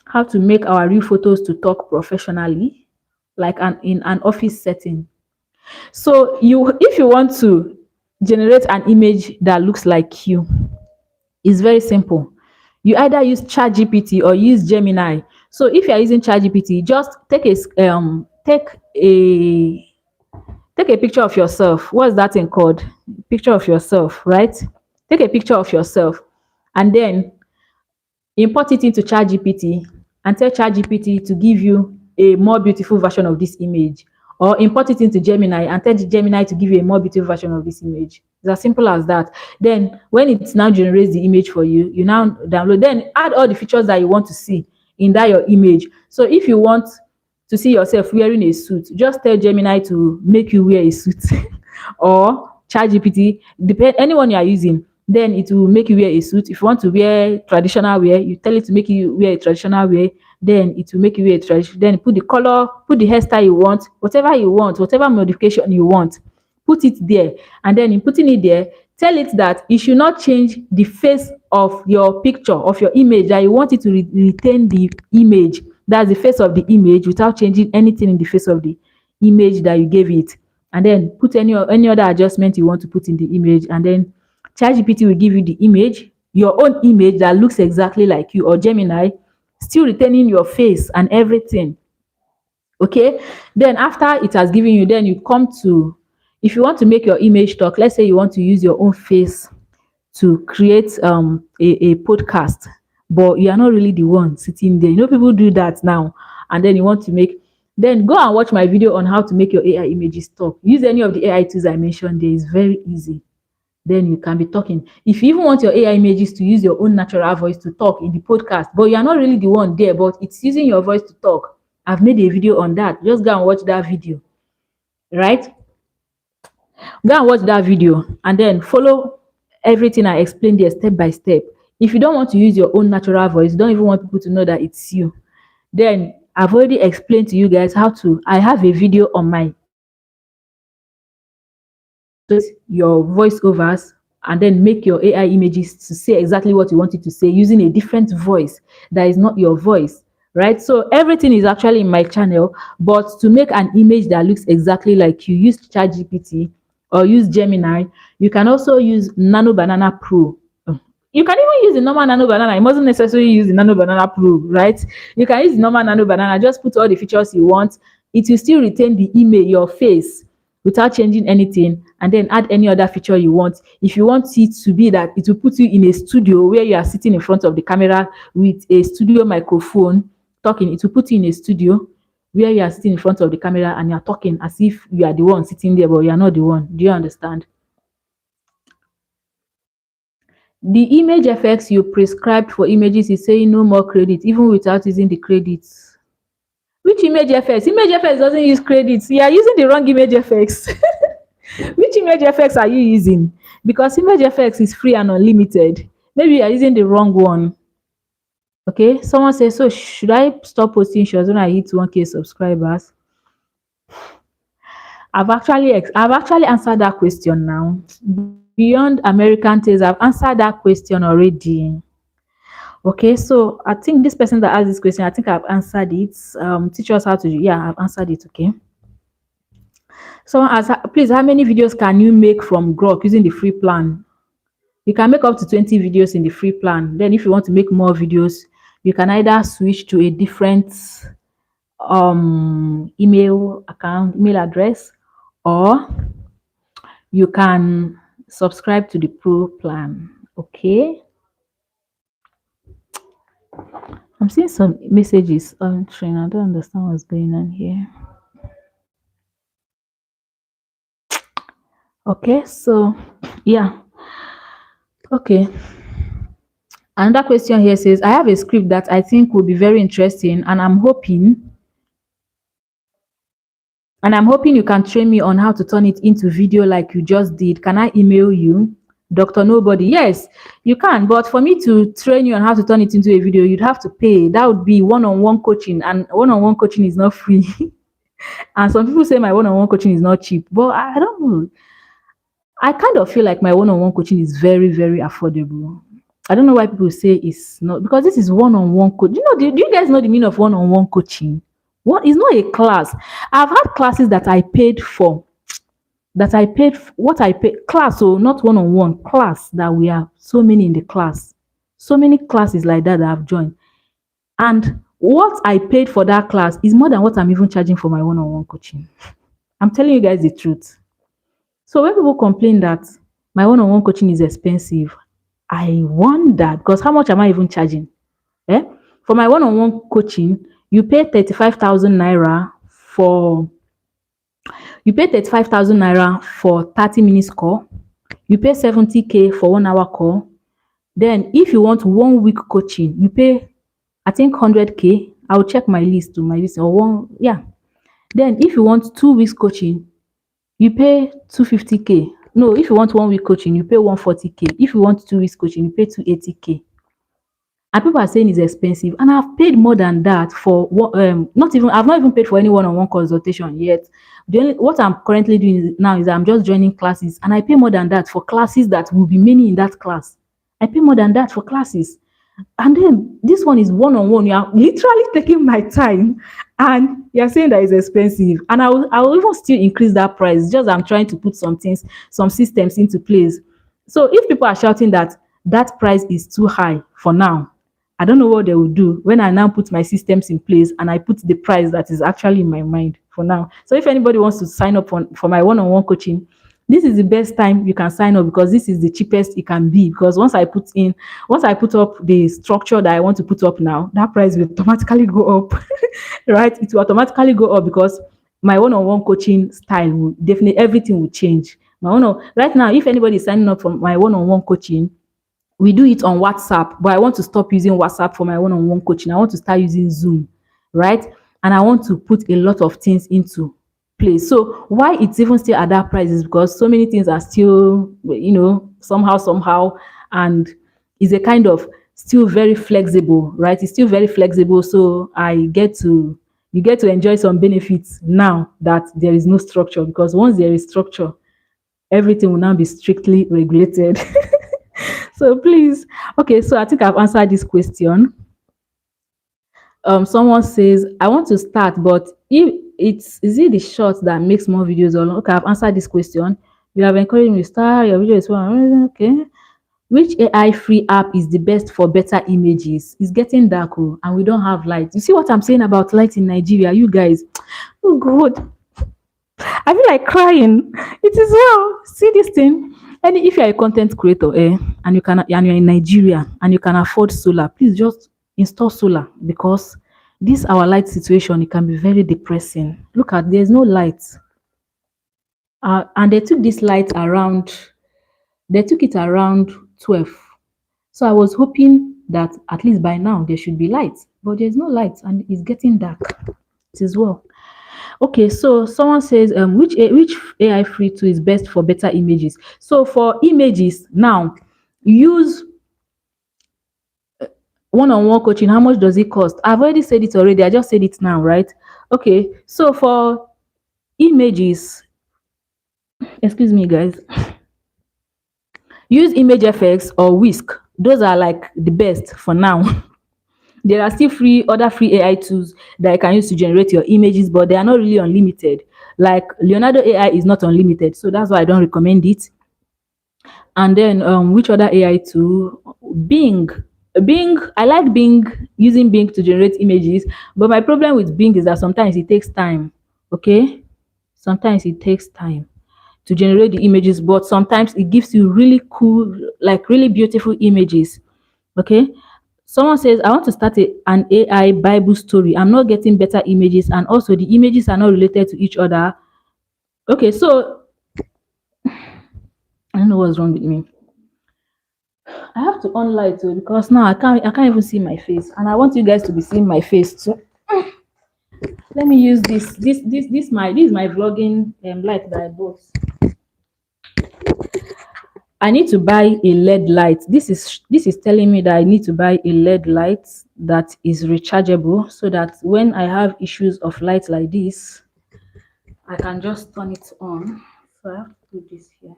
How to make our real photos to talk professionally, like in an office setting. So if you want to generate an image that looks like you, it's very simple. You either use ChatGPT or use Gemini. So if you are using ChatGPT, just take a picture of yourself. What's that thing called? Picture of yourself, right? Take a picture of yourself and then import it into ChatGPT and tell ChatGPT to give you a more beautiful version of this image, or import it into Gemini and tell Gemini to give you a more beautiful version of this image. It's as simple as that. Then when it now generates the image for you, you now download, then add all the features that you want to see in that your image. So if you want to see yourself wearing a suit, just tell Gemini to make you wear a suit or ChatGPT, depend anyone you are using, then it will make you wear a suit. If you want to wear traditional wear, you tell it to make you wear a traditional wear, then it will make you wear a traditional. Then put the color, put the hairstyle you want, whatever modification you want, put it there. And then in putting it there, tell it that it should not change the face of your picture, of your image, that you want it to retain the image. That's the face of the image without changing anything in the face of the image that you gave it. And then put any other adjustment you want to put in the image, and then ChatGPT will give you the image, your own image that looks exactly like you, or Gemini, still retaining your face and everything. Okay, then after it has given you, then you come to, if you want to make your image talk, let's say you want to use your own face to create a podcast, but you are not really the one sitting there. You know, people do that now, and then you want to make, then go and watch my video on how to make your AI images talk. Use any of the AI tools I mentioned there. It's very easy. Then you can be talking. If you even want your AI images to use your own natural voice to talk in the podcast, but you are not really the one there, but it's using your voice to talk, I've made a video on that. Just go and watch that video, right? Go and watch that video and then follow everything I explained there step by step. If you don't want to use your own natural voice, don't even want people to know that it's you, then I've already explained to you guys how to. I have a video on my your voiceovers and then make your AI images to say exactly what you want it to say using a different voice that is not your voice, right? So everything is actually in my channel, but to make an image that looks exactly like you, use ChatGPT or use Gemini. You can also use Nano Banana Pro. You can even use the normal Nano Banana. It mustn't necessarily use the Nano Banana Pro, right? You can use the normal Nano Banana, just put all the features you want. It will still retain the image, your face, without changing anything, and then add any other feature you want. If you want it to be that it will put you in a studio where you are sitting in front of the camera with a studio microphone talking, it will put you in a studio where you are sitting in front of the camera and you're talking as if you are the one sitting there, but you are not the one. Do you understand? The image effects you prescribed for images is saying no more credit, even without using the credits. Which image effects? Image effects doesn't use credits. You are using the wrong image effects. Which image effects are you using? Because image effects is free and unlimited. Maybe you are using the wrong one. Okay, someone says, so should I stop posting shows when I hit 1K subscribers? I've actually answered that question now. Beyond American Tales, I've answered that question already. Okay, so I think this person that asked this question, I think I've answered it. Teach us how to do. Yeah, I've answered it. Okay. Someone asked, please, how many videos can you make from Grok using the free plan? You can make up to 20 videos in the free plan. Then if you want to make more videos, you can either switch to a different email account, email address, or you can subscribe to the pro plan. Okay. I'm seeing some messages on train. I don't understand what's going on here. Okay, so yeah. Okay. Another question here says, I have a script that I think will be very interesting, and I'm hoping you can train me on how to turn it into video like you just did. Can I email you? Dr. Nobody. Yes, you can. But for me to train you on how to turn it into a video, you'd have to pay. That would be one-on-one coaching, and one-on-one coaching is not free. And some people say my one-on-one coaching is not cheap, but I don't know. I kind of feel like my one-on-one coaching is very, very affordable. I don't know why people say it's not, because this is one-on-one coach. Do you guys know the meaning of one-on-one coaching? What is not a class. I've had classes that I paid for, what I paid class, so not one-on-one class, that we are so many in the class, so many classes like that I've joined. And what I paid for that class is more than what I'm even charging for my one-on-one coaching. I'm telling you guys the truth. So when people complain that my one-on-one coaching is expensive, I wonder, because how much am I even charging? For my one-on-one coaching, you pay 35,000 naira for 30 minutes call. You pay 70K for 1 hour call. Then if you want 1 week coaching, you pay, I think, 100K. I'll check my list or one, yeah. Then if you want 2 weeks coaching, you pay 250K. No, if you want 1 week coaching, you pay 140K. If you want 2 weeks coaching, you pay 280K. And people are saying it's expensive, and I've paid more than that for I've not even paid for any one-on-one consultation yet. What I'm currently doing now is I'm just joining classes, and I pay more than that for classes that will be many in that class. I pay more than that for classes. And then this one is one-on-one. You are literally taking my time, and you're saying that it's expensive. And I will even still increase that price. Just I'm trying to put some systems into place. So if people are shouting that price is too high for now, I don't know what they will do when I now put my systems in place and I put the price that is actually in my mind for now. So if anybody wants to sign up for my one-on-one coaching, this is the best time you can sign up, because this is the cheapest it can be. Because once I put up the structure that I want to put up now, that price will automatically go up. Right? It will automatically go up because my one-on-one coaching style will definitely, everything will change. Right now, if anybody is signing up for my one-on-one coaching, we do it on WhatsApp, but I want to stop using WhatsApp for my one-on-one coaching. I want to start using Zoom, right? And I want to put a lot of things into place. So why it's even still at that price is because so many things are still, somehow, and is a kind of still very flexible, right? It's still very flexible. So you get to enjoy some benefits now that there is no structure, because once there is structure, everything will now be strictly regulated. So please, okay, so I think I've answered this question. Someone says, I want to start, but if it's is it the short that makes more videos or long? Okay, I've answered this question. You have encouraged me to start your video is one. Okay. Which AI free app is the best for better images? It's getting dark, oh, and we don't have light. You see what I'm saying about light in Nigeria, you guys? Oh God, I feel like crying. It is well. See this thing. And if you're a content creator, and you're in Nigeria and you can afford solar, please just install solar, because this our light situation, it can be very depressing. Look at, there's no light. And they took this light around, they took it around 12. So I was hoping that at least by now there should be light, but there's no light and it's getting dark. It is well. Okay, so someone says, which AI free tool is best for better images? So for images now, use one-on-one coaching. How much does it cost? I've already said it already. I just said it now, right? Okay, so for images, excuse me, guys, use image effects or whisk. Those are like the best for now. There are still other free AI tools that you can use to generate your images, but they are not really unlimited. Like Leonardo AI is not unlimited, so that's why I don't recommend it. And then which other AI tool? Bing. Bing, I like Bing, using Bing to generate images, but my problem with Bing is that sometimes it takes time. Okay? Sometimes it takes time to generate the images, but sometimes it gives you really cool, like really beautiful images. Okay? Someone says, I want to start an AI Bible story. I'm not getting better images, and also the images are not related to each other. Okay, so I don't know what's wrong with me. I have to on light too, because now I can't even see my face, and I want you guys to be seeing my face too. Let me use this is my vlogging light that I bought. I need to buy a LED light. This is telling me that I need to buy a LED light that is rechargeable, so that when I have issues of light like this, I can just turn it on. So I have to put this here.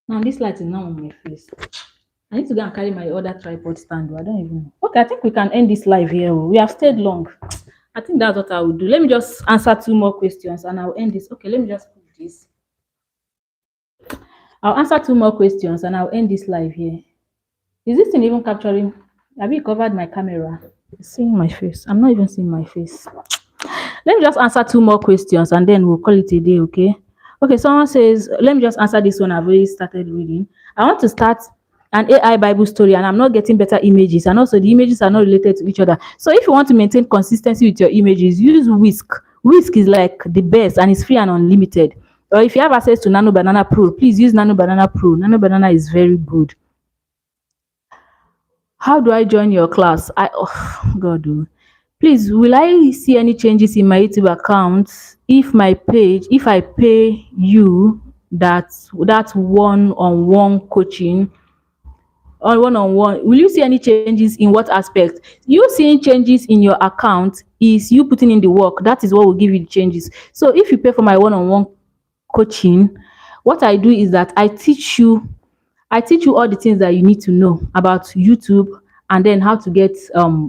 Now this light is now on my face. I need to go and carry my other tripod stand. I don't even know. Okay, I think we can end this live here. We have stayed long. I think that's what I will do. Let me just answer 2 more questions and I'll end this. Okay, let me just put this. I'll answer 2 more questions and I'll end this live here. Is this thing even capturing? Have you covered my camera? It's seeing my face. I'm not even seeing my face. Let me just answer 2 more questions and then we'll call it a day, okay? Okay, someone says, let me just answer this one. I've already started reading. I want to start an AI Bible story and I'm not getting better images, and also the images are not related to each other. So if you want to maintain consistency with your images, use Whisk. Whisk is like the best and it's free and unlimited. Or if you have access to Nano Banana Pro, please use Nano Banana Pro. Nano Banana is very good. How do I join your class? God, please, will I see any changes in my YouTube account if I pay you that one-on-one coaching or one-on-one? Will you see any changes? In what aspect? You seeing changes in your account is you putting in the work. That is what will give you the changes. So if you pay for my one-on-one coaching, what I do is that I teach you all the things that you need to know about YouTube, and then how to get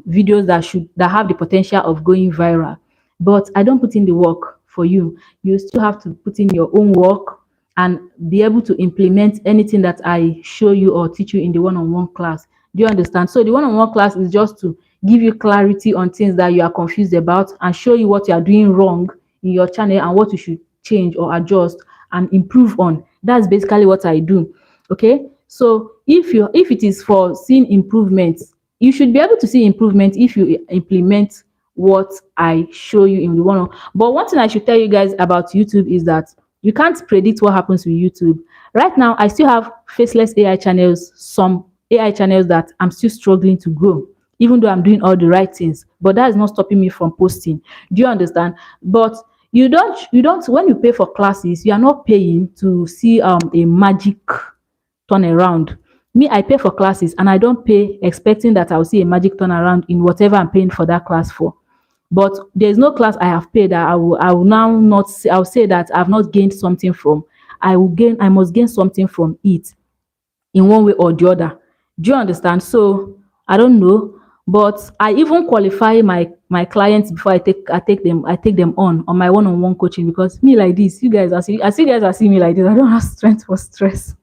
videos that have the potential of going viral. But I don't put in the work for you. You still have to put in your own work and be able to implement anything that I show you or teach you in the one-on-one class. Do you understand? So the one-on-one class is just to give you clarity on things that you are confused about and show you what you are doing wrong in your channel and what you should change or adjust and improve on. That's basically what I do. Okay, so if it is for seeing improvements, you should be able to see improvement if you implement what I show you in the one. But one thing I should tell you guys about YouTube is that you can't predict what happens with YouTube. Right now, I still have faceless AI channels, some AI channels that I'm still struggling to grow. even though I'm doing all the right things. But that is not stopping me from posting. Do you understand? But you don't when you pay for classes, you are not paying to see a magic turnaround. Me, I pay for classes and I don't pay expecting that I'll see a magic turnaround in whatever I'm paying for that class for. But there's no class I have paid that I will now not say, I'll say that I've not gained something from. I must gain something from it in one way or the other. Do you understand? So I don't know, but I even qualify my clients before I take them on my one-on-one coaching, because me like this, you guys as you guys are seeing me like this, I don't have strength for stress.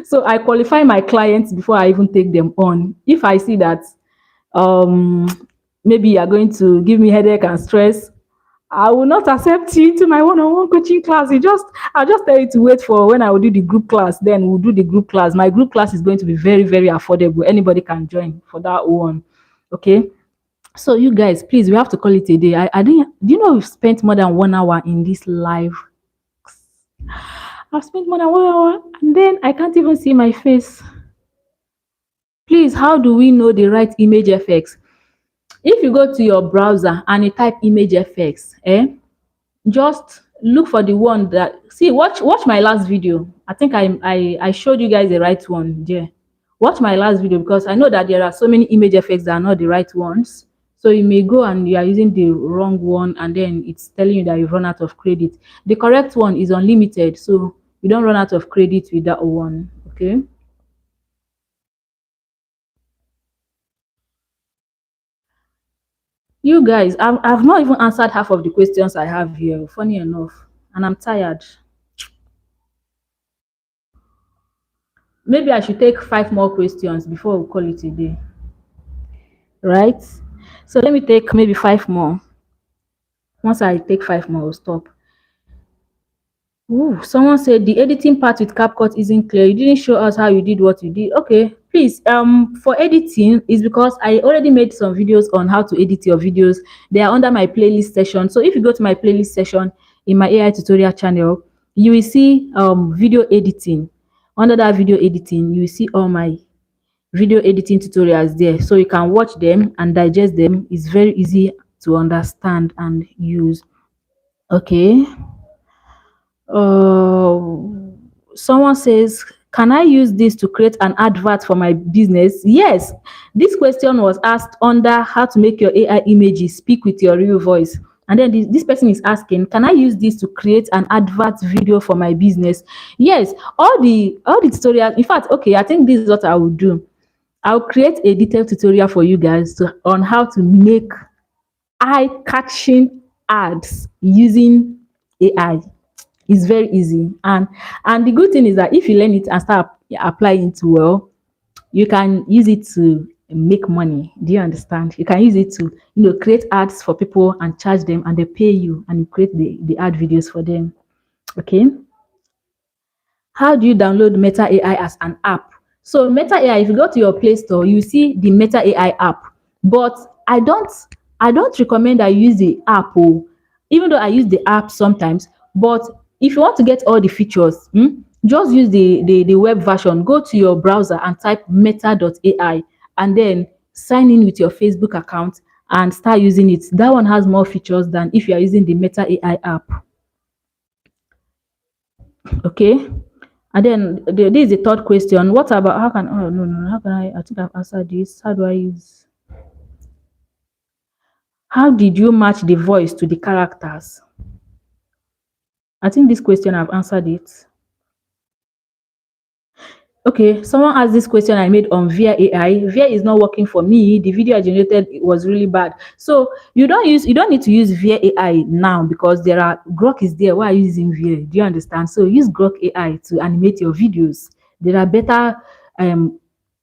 So I qualify my clients before I even take them on. If I see that um maybe you are going to give me headache and stress, I will not accept you into my one-on-one coaching class. I'll just tell you to wait for when I will do the group class. Then we'll do the group class. My group class is going to be very, very affordable. Anybody can join for that one. Okay. So you guys, please, we have to call it a day. I didn't. Do you know we've spent more than 1 hour in this live? I've spent more than 1 hour, and then I can't even see my face. Please, how do we know the right image effects? If you go to your browser and you type image effects, just look for the one that, see, watch my last video. I think I showed you guys the right one there. Watch my last video, because I know that there are so many image effects that are not the right ones. So you may go and you are using the wrong one, and then it's telling you that you've run out of credit. The correct one is unlimited, so you don't run out of credit with that one. Okay. You guys, I've not even answered half of the questions I have here, funny enough, and I'm tired. Maybe I should take 5 more questions before we call it a day, right? So let me take maybe 5 more. Once I take 5 more, I'll stop. Ooh, someone said the editing part with CapCut isn't clear. You didn't show us how you did what you did. Okay, please. For editing is because I already made some videos on how to edit your videos. They are under my playlist session. So if you go to my playlist session in my AI tutorial channel, you will see video editing. Under that video editing, you will see all my video editing tutorials there, so you can watch them and digest them. It's very easy to understand and use. Okay. uh Someone says, can I use this to create an advert for my business? Yes, this question was asked under how to make your AI images speak with your real voice. And then this person is asking, can I use this to create an advert video for my business? Yes, all the tutorials. In fact, okay, I think this is what I will do. I'll create a detailed tutorial for you guys on how to make eye-catching ads using AI. It's very easy, and the good thing is that if you learn it and start applying it well, you can use it to make money. Do you understand? You can use it to create ads for people and charge them, and they pay you, and you create the ad videos for them. Okay. How do you download Meta AI as an app? So Meta AI, if you go to your Play Store, you see the Meta AI app. But I don't recommend I use the app, even though I use the app sometimes. But if you want to get all the features, just use the web version. Go to your browser and type meta.ai, and then sign in with your Facebook account and start using it. That one has more features than if you are using the Meta AI app. Okay. And then this is the third question. What about how can oh no no how can I think I've answered this. How do I use how did you match the voice to the characters? I think this question I've answered it. Okay, someone asked this question I made on Via AI. Via is not working for me. The video I generated was really bad. So you don't need to use Via AI now, because Grok is there. Why are you using Via? Do you understand? So use Grok AI to animate your videos. There are better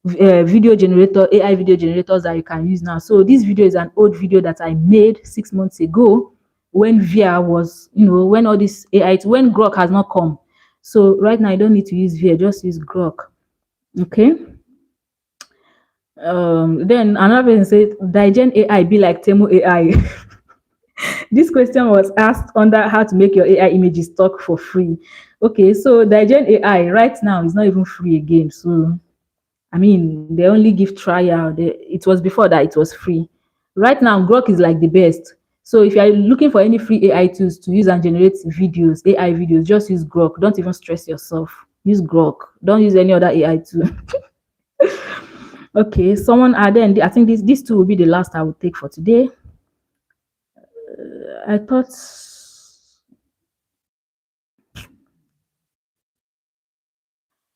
video generator AI video generators that you can use now. So this video is an old video that I made 6 months ago, when Via was, when all this AI, when Grok has not come. So right now, I don't need to use Via, just use Grok. Okay. Then another person said, Digen AI be like Temu AI. This question was asked under how to make your AI images talk for free. Okay, so Digen AI right now is not even free again. So I mean, they only give trial. It was before that it was free. Right now, Grok is like the best. So if you are looking for any free AI tools to use and generate videos, AI videos, just use Grok. Don't even stress yourself. Use Grok. Don't use any other AI tool. Okay, someone then I think these two will be the last I will take for today. I thought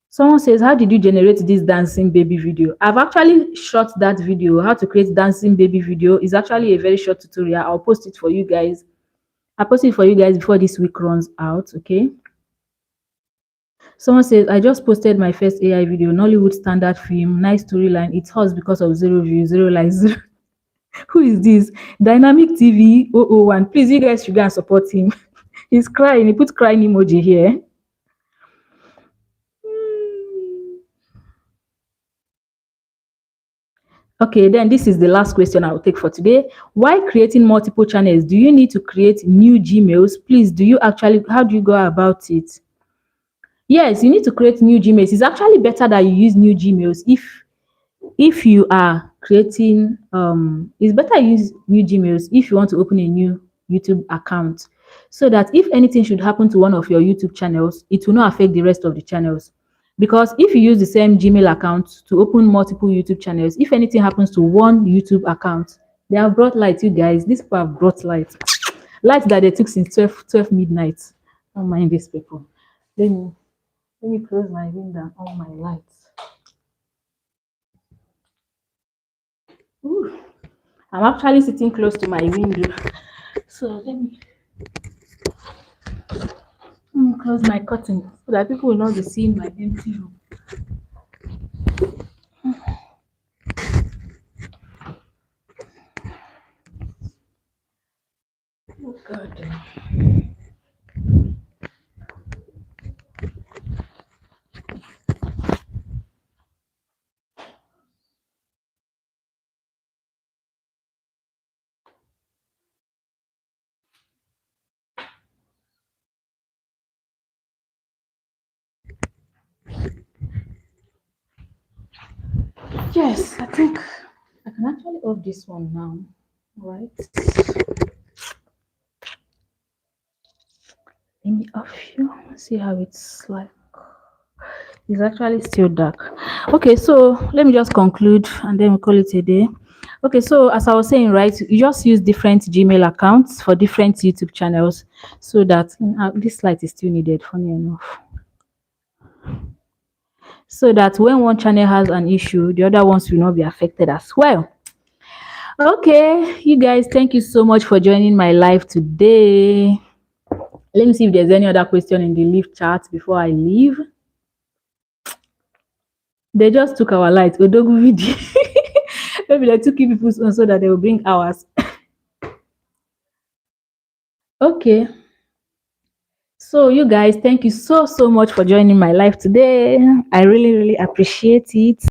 someone says, how did you generate this dancing baby video? I've actually shot that video. How to create dancing baby video is actually a very short tutorial. I'll post it for you guys. I'll post it for you guys before this week runs out. Okay. Someone says, I just posted my first AI video, Nollywood standard film, nice storyline. It's hot because of zero views, zero likes. Zero. Who is this? Dynamic TV 001. Please, you guys should go and support him. He's crying. He put crying emoji here. Okay, then this is the last question I will take for today. Why creating multiple channels? Do you need to create new Gmails? Please, how do you go about it? Yes, you need to create new Gmails. It's actually better that you use new Gmails if you are creating it's better use new Gmails if you want to open a new YouTube account, so that if anything should happen to one of your YouTube channels, it will not affect the rest of the channels. Because if you use the same Gmail account to open multiple YouTube channels, if anything happens to one YouTube account, they have brought light, you guys. These people have brought light that they took since 12 midnight. Don't mind these people. Let me close my window on my lights. Ooh. I'm actually sitting close to my window. So let me close my curtain so that people will not be seeing my empty room. Oh God. Yes, I think I can actually off this one now. Right. Let me off you. See how it's like. It's actually still dark. Okay, so let me just conclude and then we call it a day. Okay, so as I was saying, right, you just use different Gmail accounts for different YouTube channels so that this light is still needed, funny enough. So that when one channel has an issue, the other ones will not be affected as well. Okay, you guys, thank you so much for joining my live today. Let me see if there's any other question in the live chat before I leave. They just took our light. Odogu video. Maybe they took people's own so that they will bring ours. Okay. So you guys, thank you so much for joining my live today. I really appreciate it.